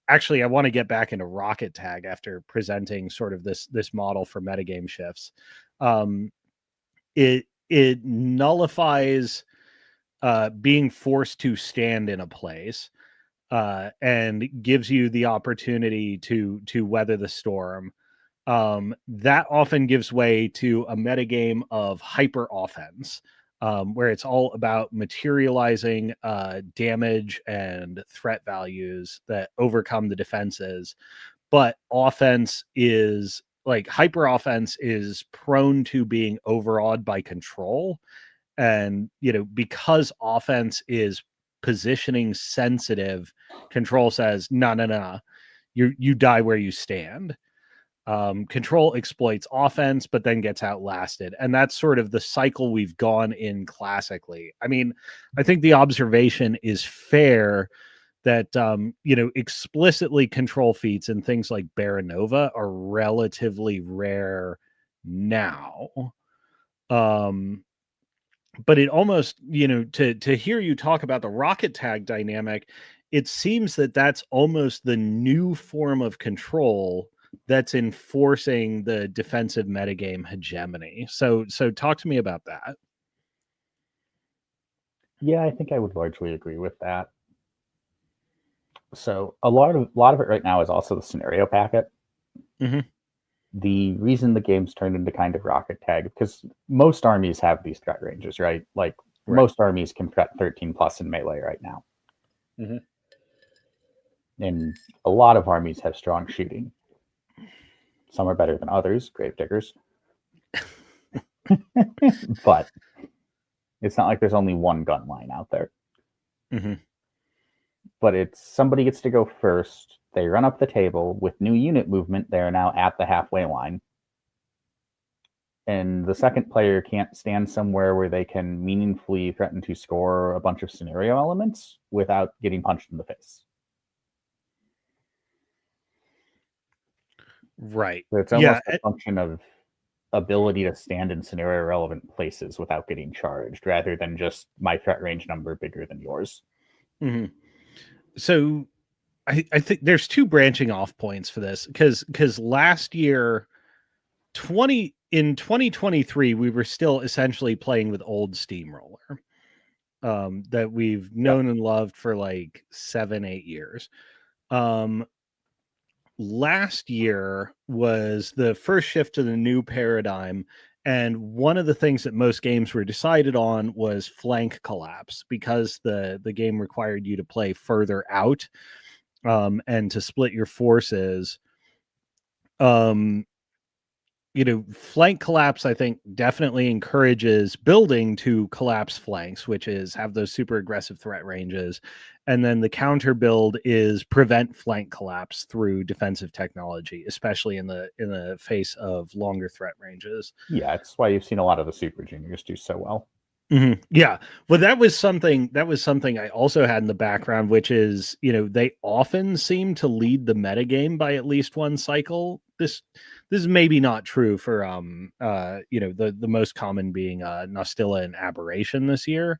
Actually, I want to get back into Rocket Tag after presenting sort of this model for metagame shifts. It nullifies being forced to stand in a place and gives you the opportunity to weather the storm. That often gives way to a metagame of hyper offense, where it's all about materializing damage and threat values that overcome the defenses. But offense is like hyper offense is prone to being overawed by control. And, because offense is positioning sensitive, control says, no, you die where you stand. Control exploits offense, but then gets outlasted. And that's sort of the cycle we've gone in classically. I mean, I think the observation is fair that, explicitly control feats and things like Baranova are relatively rare now. But it almost, to hear you talk about the Rocket Tag dynamic, it seems that that's almost the new form of control that's enforcing the defensive metagame hegemony. So talk to me about that. Yeah, I think I would largely agree with that. So a lot of it right now is also the scenario packet. Mm-hmm. The reason the game's turned into kind of Rocket Tag, because most armies have these threat ranges, right? Like most armies can threat 13 plus in melee right now. Mm-hmm. And a lot of armies have strong shooting. Some are better than others, Gravediggers. But it's not like there's only one gun line out there. Mm-hmm. But it's somebody gets to go first. They run up the table with new unit movement. They're now at the halfway line. And the second player can't stand somewhere where they can meaningfully threaten to score a bunch of scenario elements without getting punched in the face. Right. So it's almost a function of ability to stand in scenario relevant places without getting charged, rather than just my threat range number bigger than yours. Mm-hmm. So I think there's 2 branching off points for this because last year, in 2023, we were still essentially playing with old Steamroller that we've known and loved for like 7-8 years. Last year was the first shift to the new paradigm. And one of the things that most games were decided on was flank collapse, because the game required you to play further out and to split your forces. Flank collapse, I think, definitely encourages building to collapse flanks, which is have those super aggressive threat ranges. And then the counter build is prevent flank collapse through defensive technology, especially in the face of longer threat ranges. Yeah, it's why you've seen a lot of the super juniors do so well. Mm-hmm. Yeah. Well, that was something I also had in the background, which is, they often seem to lead the metagame by at least one cycle. This is maybe not true for the most common being Nostilla and Aberration this year.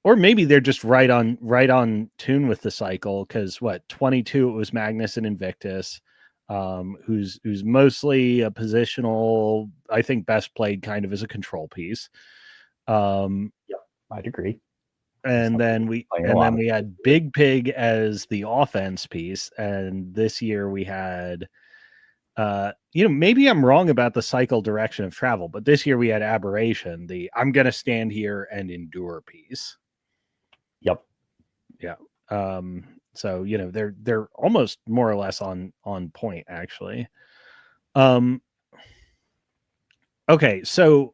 Or maybe they're just right on tune with the cycle, because 22 it was Magnus and Invictus, who's mostly a positional, I think best played kind of as a control piece. Yeah, I'd agree. And then we had Big Pig as the offense piece, and this year we had Maybe I'm wrong about the cycle direction of travel, but this year we had Aberration, the I'm going to stand here and endure piece. Yep. Yeah. So, they're almost more or less on point, actually. Okay, so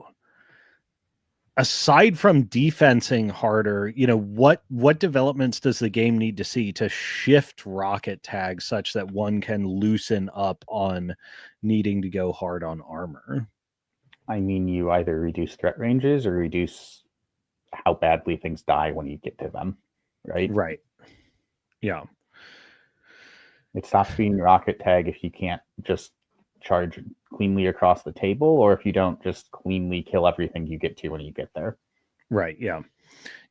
aside from defensing harder, what developments does the game need to see to shift rocket tags such that one can loosen up on needing to go hard on armor? I mean, you either reduce threat ranges or reduce how badly things die when you get to them, right? Right. Yeah. It stops being rocket tag if you can't just charge cleanly across the table, or if you don't just cleanly kill everything you get to when you get there. Right. Yeah.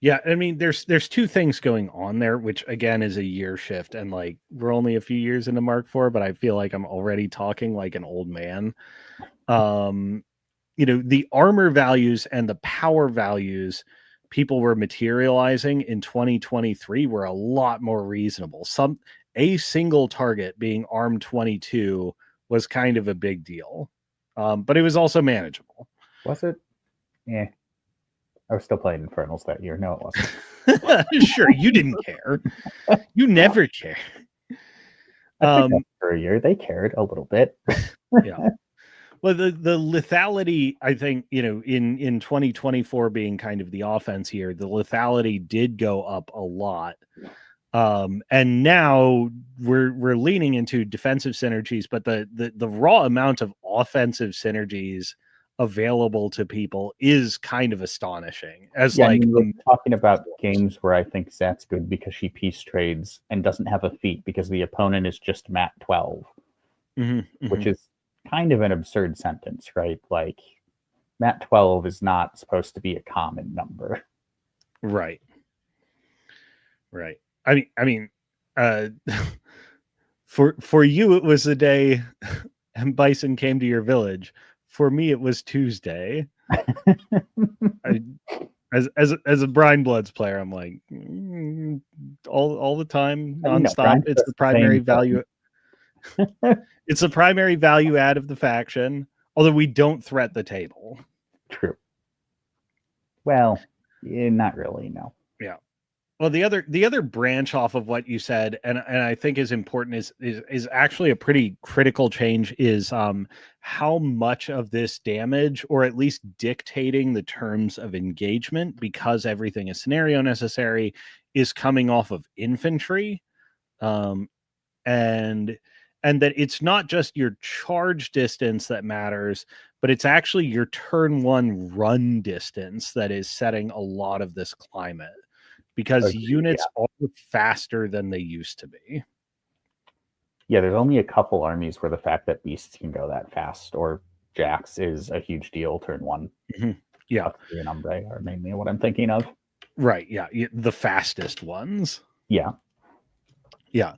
Yeah. I mean, there's two things going on there, which again is a year shift, and like we're only a few years into Mark IV, but I feel like I'm already talking like an old man. The armor values and the power values people were materializing in 2023 were a lot more reasonable. A single target being arm 22 was kind of a big deal, but it was also manageable. Was it? Yeah. I was still playing Infernals that year. No, it wasn't. Sure, you didn't care. You never care. For a year, they cared a little bit. Yeah. Well, the lethality, I think, in 2024 being kind of the offense here, the lethality did go up a lot. And now we're leaning into defensive synergies, but the raw amount of offensive synergies available to people is kind of astonishing. We're talking about games where I think Zat's good because she peace trades and doesn't have a feat because the opponent is just Mat 12, which is kind of an absurd sentence, right? Like, Mat 12 is not supposed to be a common number. Right. I mean, for you, it was the day and Bison came to your village. For me, it was Tuesday. As a Brine Bloods player, I'm like, all the time, nonstop. It's the primary value. It's the primary value add of the faction, although we don't threat the table. True. Well, not really, no. Yeah. Well, the other branch off of what you said, and I think is important, is actually a pretty critical change, is how much of this damage, or at least dictating the terms of engagement, because everything is scenario necessary, is coming off of infantry, and that it's not just your charge distance that matters, but it's actually your turn one run distance that is setting a lot of this climate. Because units are faster than they used to be. Yeah, there's only a couple armies where the fact that beasts can go that fast, or jacks, is a huge deal. Turn one. Yeah. And Umbre are mainly what I'm thinking of. Right, yeah. The fastest ones. Yeah. Yeah.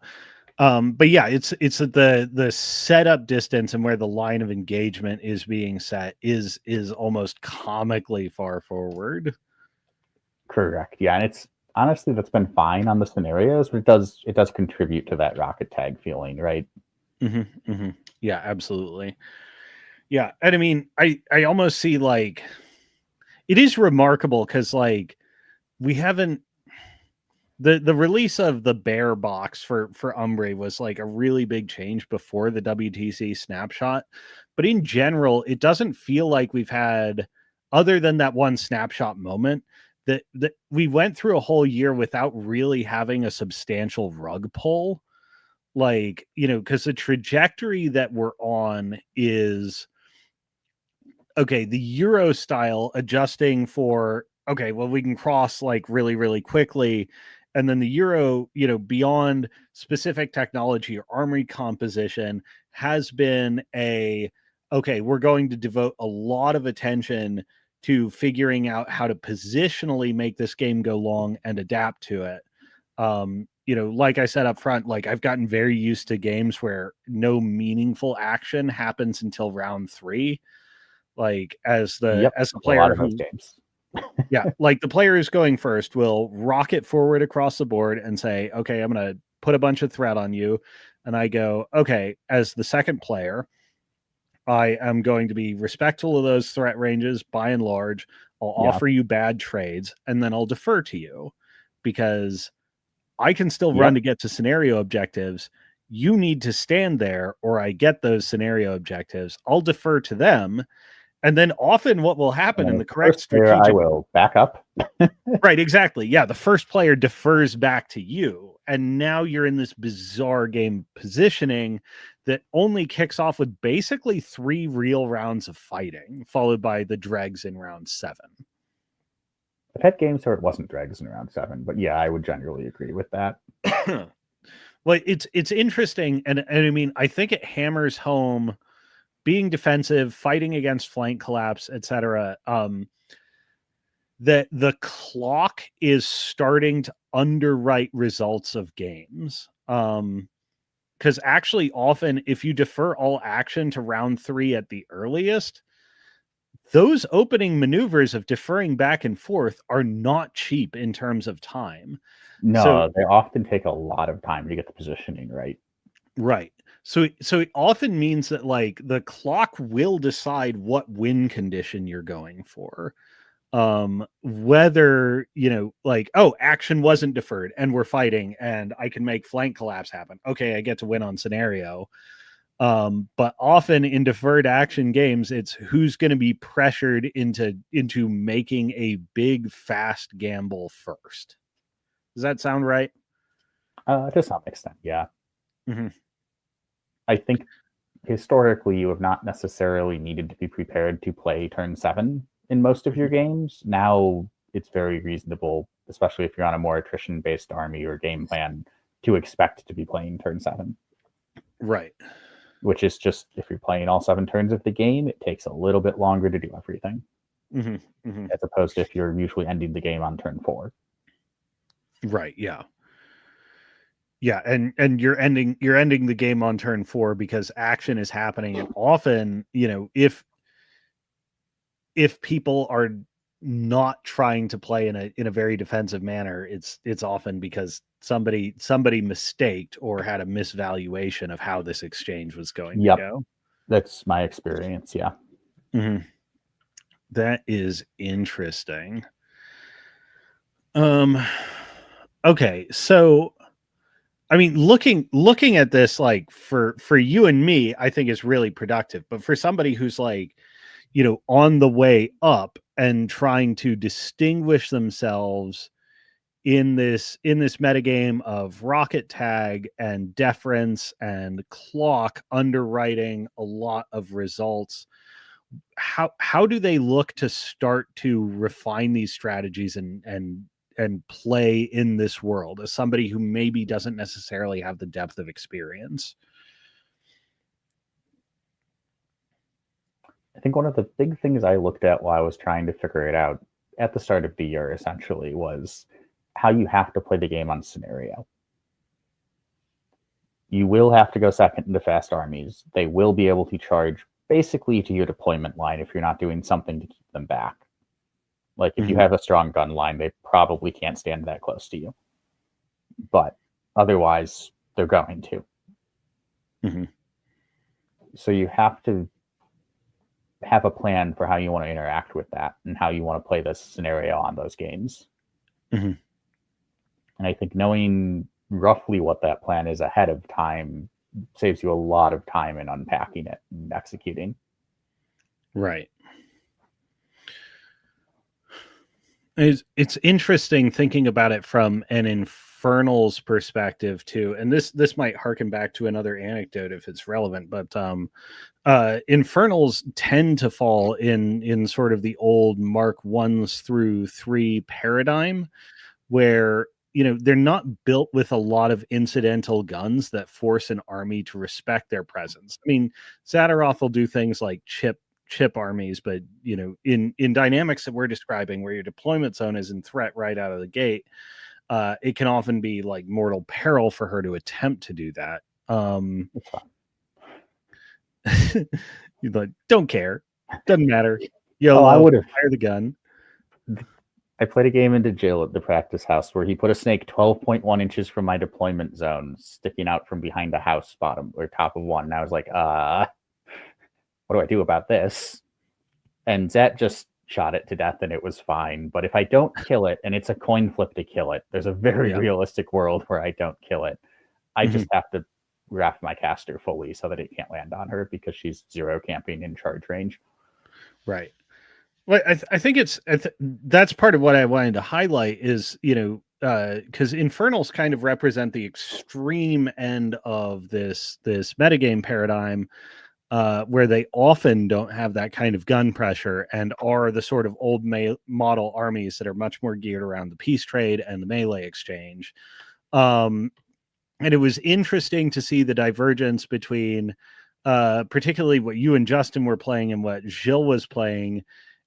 But yeah, it's the setup distance and where the line of engagement is being set is almost comically far forward. Correct. Yeah, and it's honestly, that's been fine on the scenarios, but it does contribute to that rocket tag feeling, right? Yeah, absolutely. Yeah, and I mean, I almost see, like, it is remarkable because, like, we haven't the release of the bear box for Umbre was like a really big change before the WTC snapshot, but in general, it doesn't feel like we've had, other than that one snapshot moment, that we went through a whole year without really having a substantial rug pull. Like, because the trajectory that we're on is, okay, the Euro style adjusting for, okay, well, we can cross like really, really quickly. And then the Euro, beyond specific technology or armory composition, has been okay, we're going to devote a lot of attention to figuring out how to positionally make this game go long and adapt to it. Like I said up front, like, I've gotten very used to games where no meaningful action happens until round 3. Like, as the player who, games. yeah, like the player who's going first will rocket forward across the board and say, okay, I'm going to put a bunch of threat on you. And I go, okay, as the second player, I am going to be respectful of those threat ranges by and large. I'll offer you bad trades, and then I'll defer to you because I can still run to get to scenario objectives. You need to stand there, or I get those scenario objectives. I'll defer to them. And then often what will happen in the correct strategic... I will back up. Right, exactly. Yeah, the first player defers back to you. And now you're in this bizarre game positioning that only kicks off with basically 3 real rounds of fighting, followed by the dregs in round 7. I've had games where it wasn't dregs in round 7, but yeah, I would generally agree with that. Well, it's interesting, and I mean, I think it hammers home being defensive, fighting against flank collapse, etc. That the clock is starting to underwrite results of games. Because actually, often, if you defer all action to round 3 at the earliest, those opening maneuvers of deferring back and forth are not cheap in terms of time. No, they often take a lot of time to get the positioning right. Right. So it often means that like the clock will decide what win condition you're going for. Whether, you know, like, oh, action wasn't deferred and we're fighting and I can make flank collapse happen. Okay, I get to win on scenario. But often in deferred action games, it's who's going to be pressured into making a big fast gamble first. Does that sound right? To some extent, yeah. Mm-hmm. I think historically you have not necessarily needed to be prepared to play turn 7 in most of your games. Now it's very reasonable, especially if you're on a more attrition-based army or game plan, to expect to be playing turn 7. Right. Which is just, if you're playing all 7 turns of the game, it takes a little bit longer to do everything. Mm-hmm. Mm-hmm. As opposed to if you're usually ending the game on turn 4. Right, yeah. Yeah, and you're ending the game on turn 4 because action is happening, and often, you know, if people are not trying to play in a very defensive manner, it's often because somebody mistaked or had a misvaluation of how this exchange was going to go. That's my experience, yeah. Mm-hmm. That is interesting. Okay, so I mean, looking at this, like for you and me, I think is really productive. But for somebody who's like, you know, on the way up and trying to distinguish themselves in this metagame of rocket tag and deference and clock underwriting a lot of results, how do they look to start to refine these strategies and play in this world as somebody who maybe doesn't necessarily have the depth of experience? I think one of the big things I looked at while I was trying to figure it out at the start of the year, essentially, was how you have to play the game on scenario. You will have to go second into fast armies. They will be able to charge basically to your deployment line if you're not doing something to keep them back. Like, if you have a strong gun line, they probably can't stand that close to you. But otherwise, they're going to. Mm-hmm. So you have to have a plan for how you want to interact with that and how you want to play this scenario on those games. Mm-hmm. And I think knowing roughly what that plan is ahead of time saves you a lot of time in unpacking it and executing. Right. It's interesting thinking about it from an Infernal's perspective too, and this might harken back to another anecdote if it's relevant, but Infernals tend to fall in sort of the old Mark 1s through 3 paradigm, where, you know, they're not built with a lot of incidental guns that force an army to respect their presence. I mean, Zadaroth will do things like chip armies, but, you know, in dynamics that we're describing, where your deployment zone is in threat right out of the gate, it can often be like mortal peril for her to attempt to do that. You're like, don't care, doesn't matter. YOLO, I would have fire the gun. I played a game into Jill at the practice house where he put a snake 12.1 inches from my deployment zone, sticking out from behind a house bottom or top of one. And I was like, what do I do about this? And Zet just shot it to death and it was fine. But if I don't kill it, and it's a coin flip to kill it, there's a very realistic world where I don't kill it. I just have to wrap my caster fully so that it can't land on her because she's 0 camping in charge range. Right. Well, I think that's part of what I wanted to highlight is, because Infernals kind of represent the extreme end of this metagame paradigm, where they often don't have that kind of gun pressure and are the sort of old model armies that are much more geared around the peace trade and the melee exchange. And it was interesting to see the divergence between particularly what you and Justin were playing and what Gilles was playing.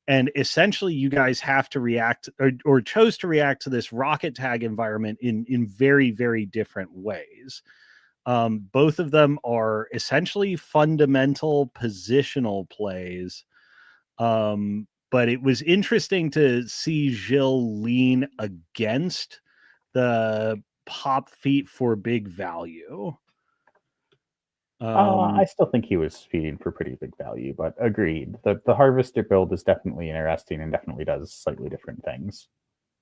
And essentially, you guys have to react or chose to react to this rocket tag environment in very, very different ways. Both of them are essentially fundamental positional plays. But it was interesting to see Gilles lean against the pop feet for big value. I still think he was feeding for pretty big value, but agreed. The Harvester build is definitely interesting and definitely does slightly different things.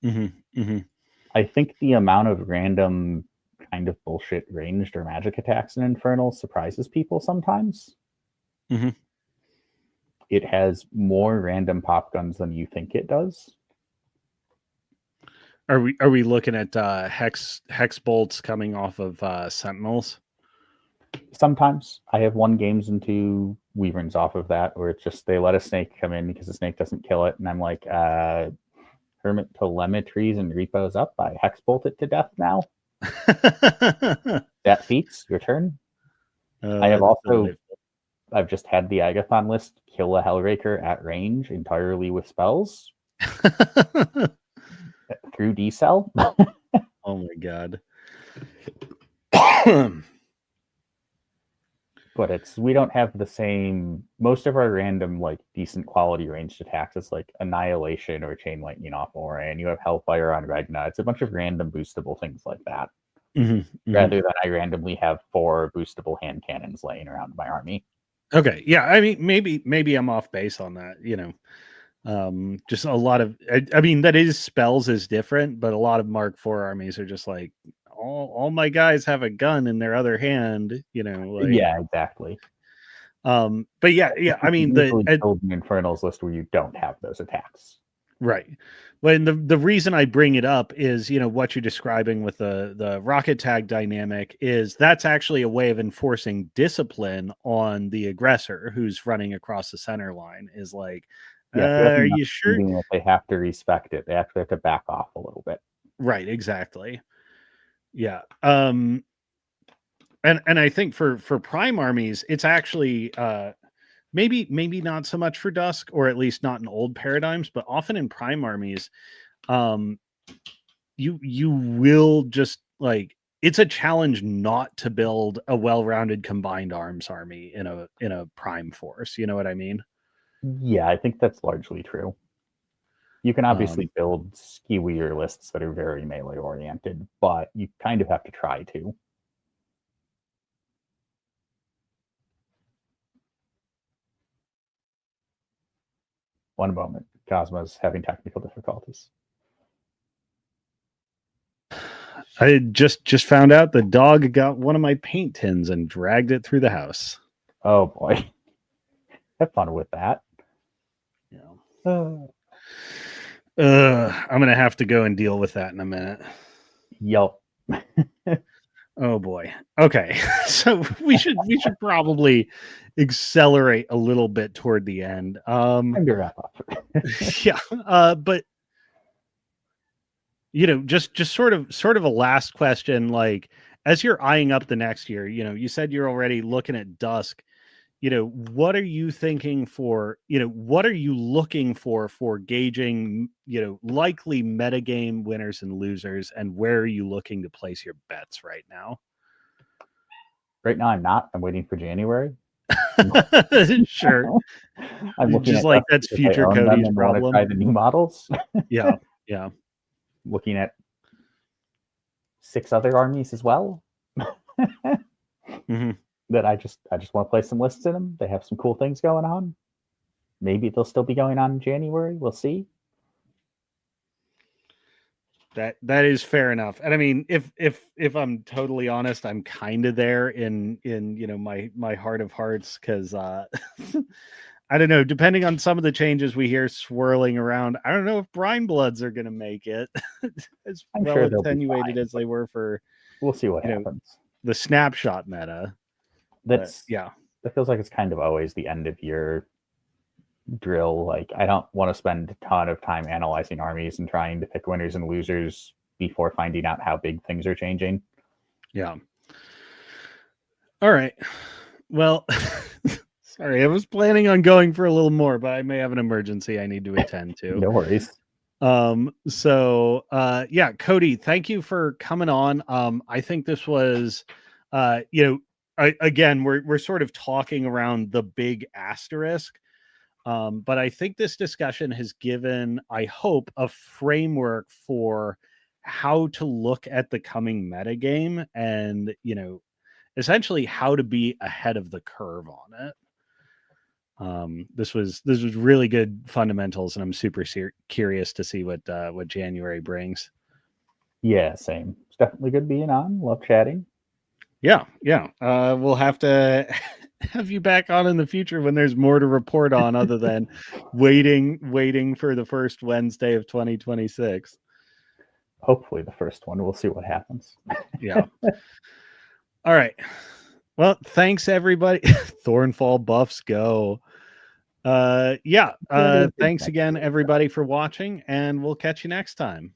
I think the amount of random kind of bullshit ranged or magic attacks in Infernal surprises people sometimes. It has more random pop guns than you think it does. Are we looking at hex bolts coming off of Sentinels? Sometimes I have won games into Weaverns off of that, where it's just they let a snake come in because the snake doesn't kill it, and I'm like, Hermit Telemetries and Repos up. I hex bolt it to death now. That feats your turn. I have also, I've just had the Agathon list kill a Hellraker at range entirely with spells through D-Cell. Oh my god. But we don't have the same, most of our random, like, decent quality ranged attacks is like Annihilation or Chain Lightning off Aura, and you have Hellfire on Regna. It's a bunch of random boostable things like that. Rather than I randomly have 4 boostable hand cannons laying around my army. Okay, yeah, I mean, maybe I'm off base on that, just a lot of, I mean, that is spells is different, but a lot of Mark IV armies are just like, all my guys have a gun in their other hand, like, yeah, exactly. But yeah, I mean, build an Infernals list where you don't have those attacks. Right. Well, and the reason I bring it up is, what you're describing with the rocket tag dynamic is that's actually a way of enforcing discipline on the aggressor who's running across the center line is like, are you sure? That they have to respect it. They actually have to back off a little bit. Right. Exactly. Yeah. And I think for prime armies, it's actually, maybe not so much for Dusk, or at least not in old paradigms, but often in prime armies, you will just like, it's a challenge not to build a well-rounded combined arms army in a prime force. You know what I mean? Yeah, I think that's largely true. You can obviously build skewier lists that are very melee oriented, but you kind of have to try to. One moment. Cosmo's having technical difficulties. I just found out the dog got one of my paint tins and dragged it through the house. Oh boy. Have fun with that. Yeah. I'm gonna have to go and deal with that in a minute. Yep. Oh boy. Okay. So we should probably accelerate a little bit toward the end. Time to wrap up. Yeah. But just sort of a last question, like, as you're eyeing up the next year, you said you're already looking at Dusk. What are you thinking for, what are you looking for gauging, likely metagame winners and losers, and where are you looking to place your bets right now? Right now, I'm not. I'm waiting for January. Sure. I'm looking just like that's future Cody's problem. Try the new models. Yeah. Looking at 6 other armies as well. that I just want to play some lists in them. They have some cool things going on. Maybe they'll still be going on in January. We'll see. That is fair enough. And I mean, if I'm totally honest, I'm kind of there in my heart of hearts, because I don't know, depending on some of the changes we hear swirling around, I don't know if Brine Bloods are going to make it as I'm well sure they'll be attenuated fine, as they were for we'll see what happens. The snapshot meta. That feels like it's kind of always the end of year drill. Like, I don't want to spend a ton of time analyzing armies and trying to pick winners and losers before finding out how big things are changing. Yeah. All right. Well, sorry, I was planning on going for a little more, but I may have an emergency I need to attend to. No worries. So yeah, Cody, thank you for coming on. I think this was again, we're sort of talking around the big asterisk. But I think this discussion has given, I hope, a framework for how to look at the coming metagame and, essentially how to be ahead of the curve on it. This was really good fundamentals, and I'm super curious to see what January brings. Yeah, same. It's definitely good being on. Love chatting. Yeah. We'll have to have you back on in the future when there's more to report on, other than waiting for the first Wednesday of 2026. Hopefully the first one. We'll see what happens. Yeah. All right. Well, thanks everybody. Thornfall buffs go. Thanks again everybody for watching, and we'll catch you next time.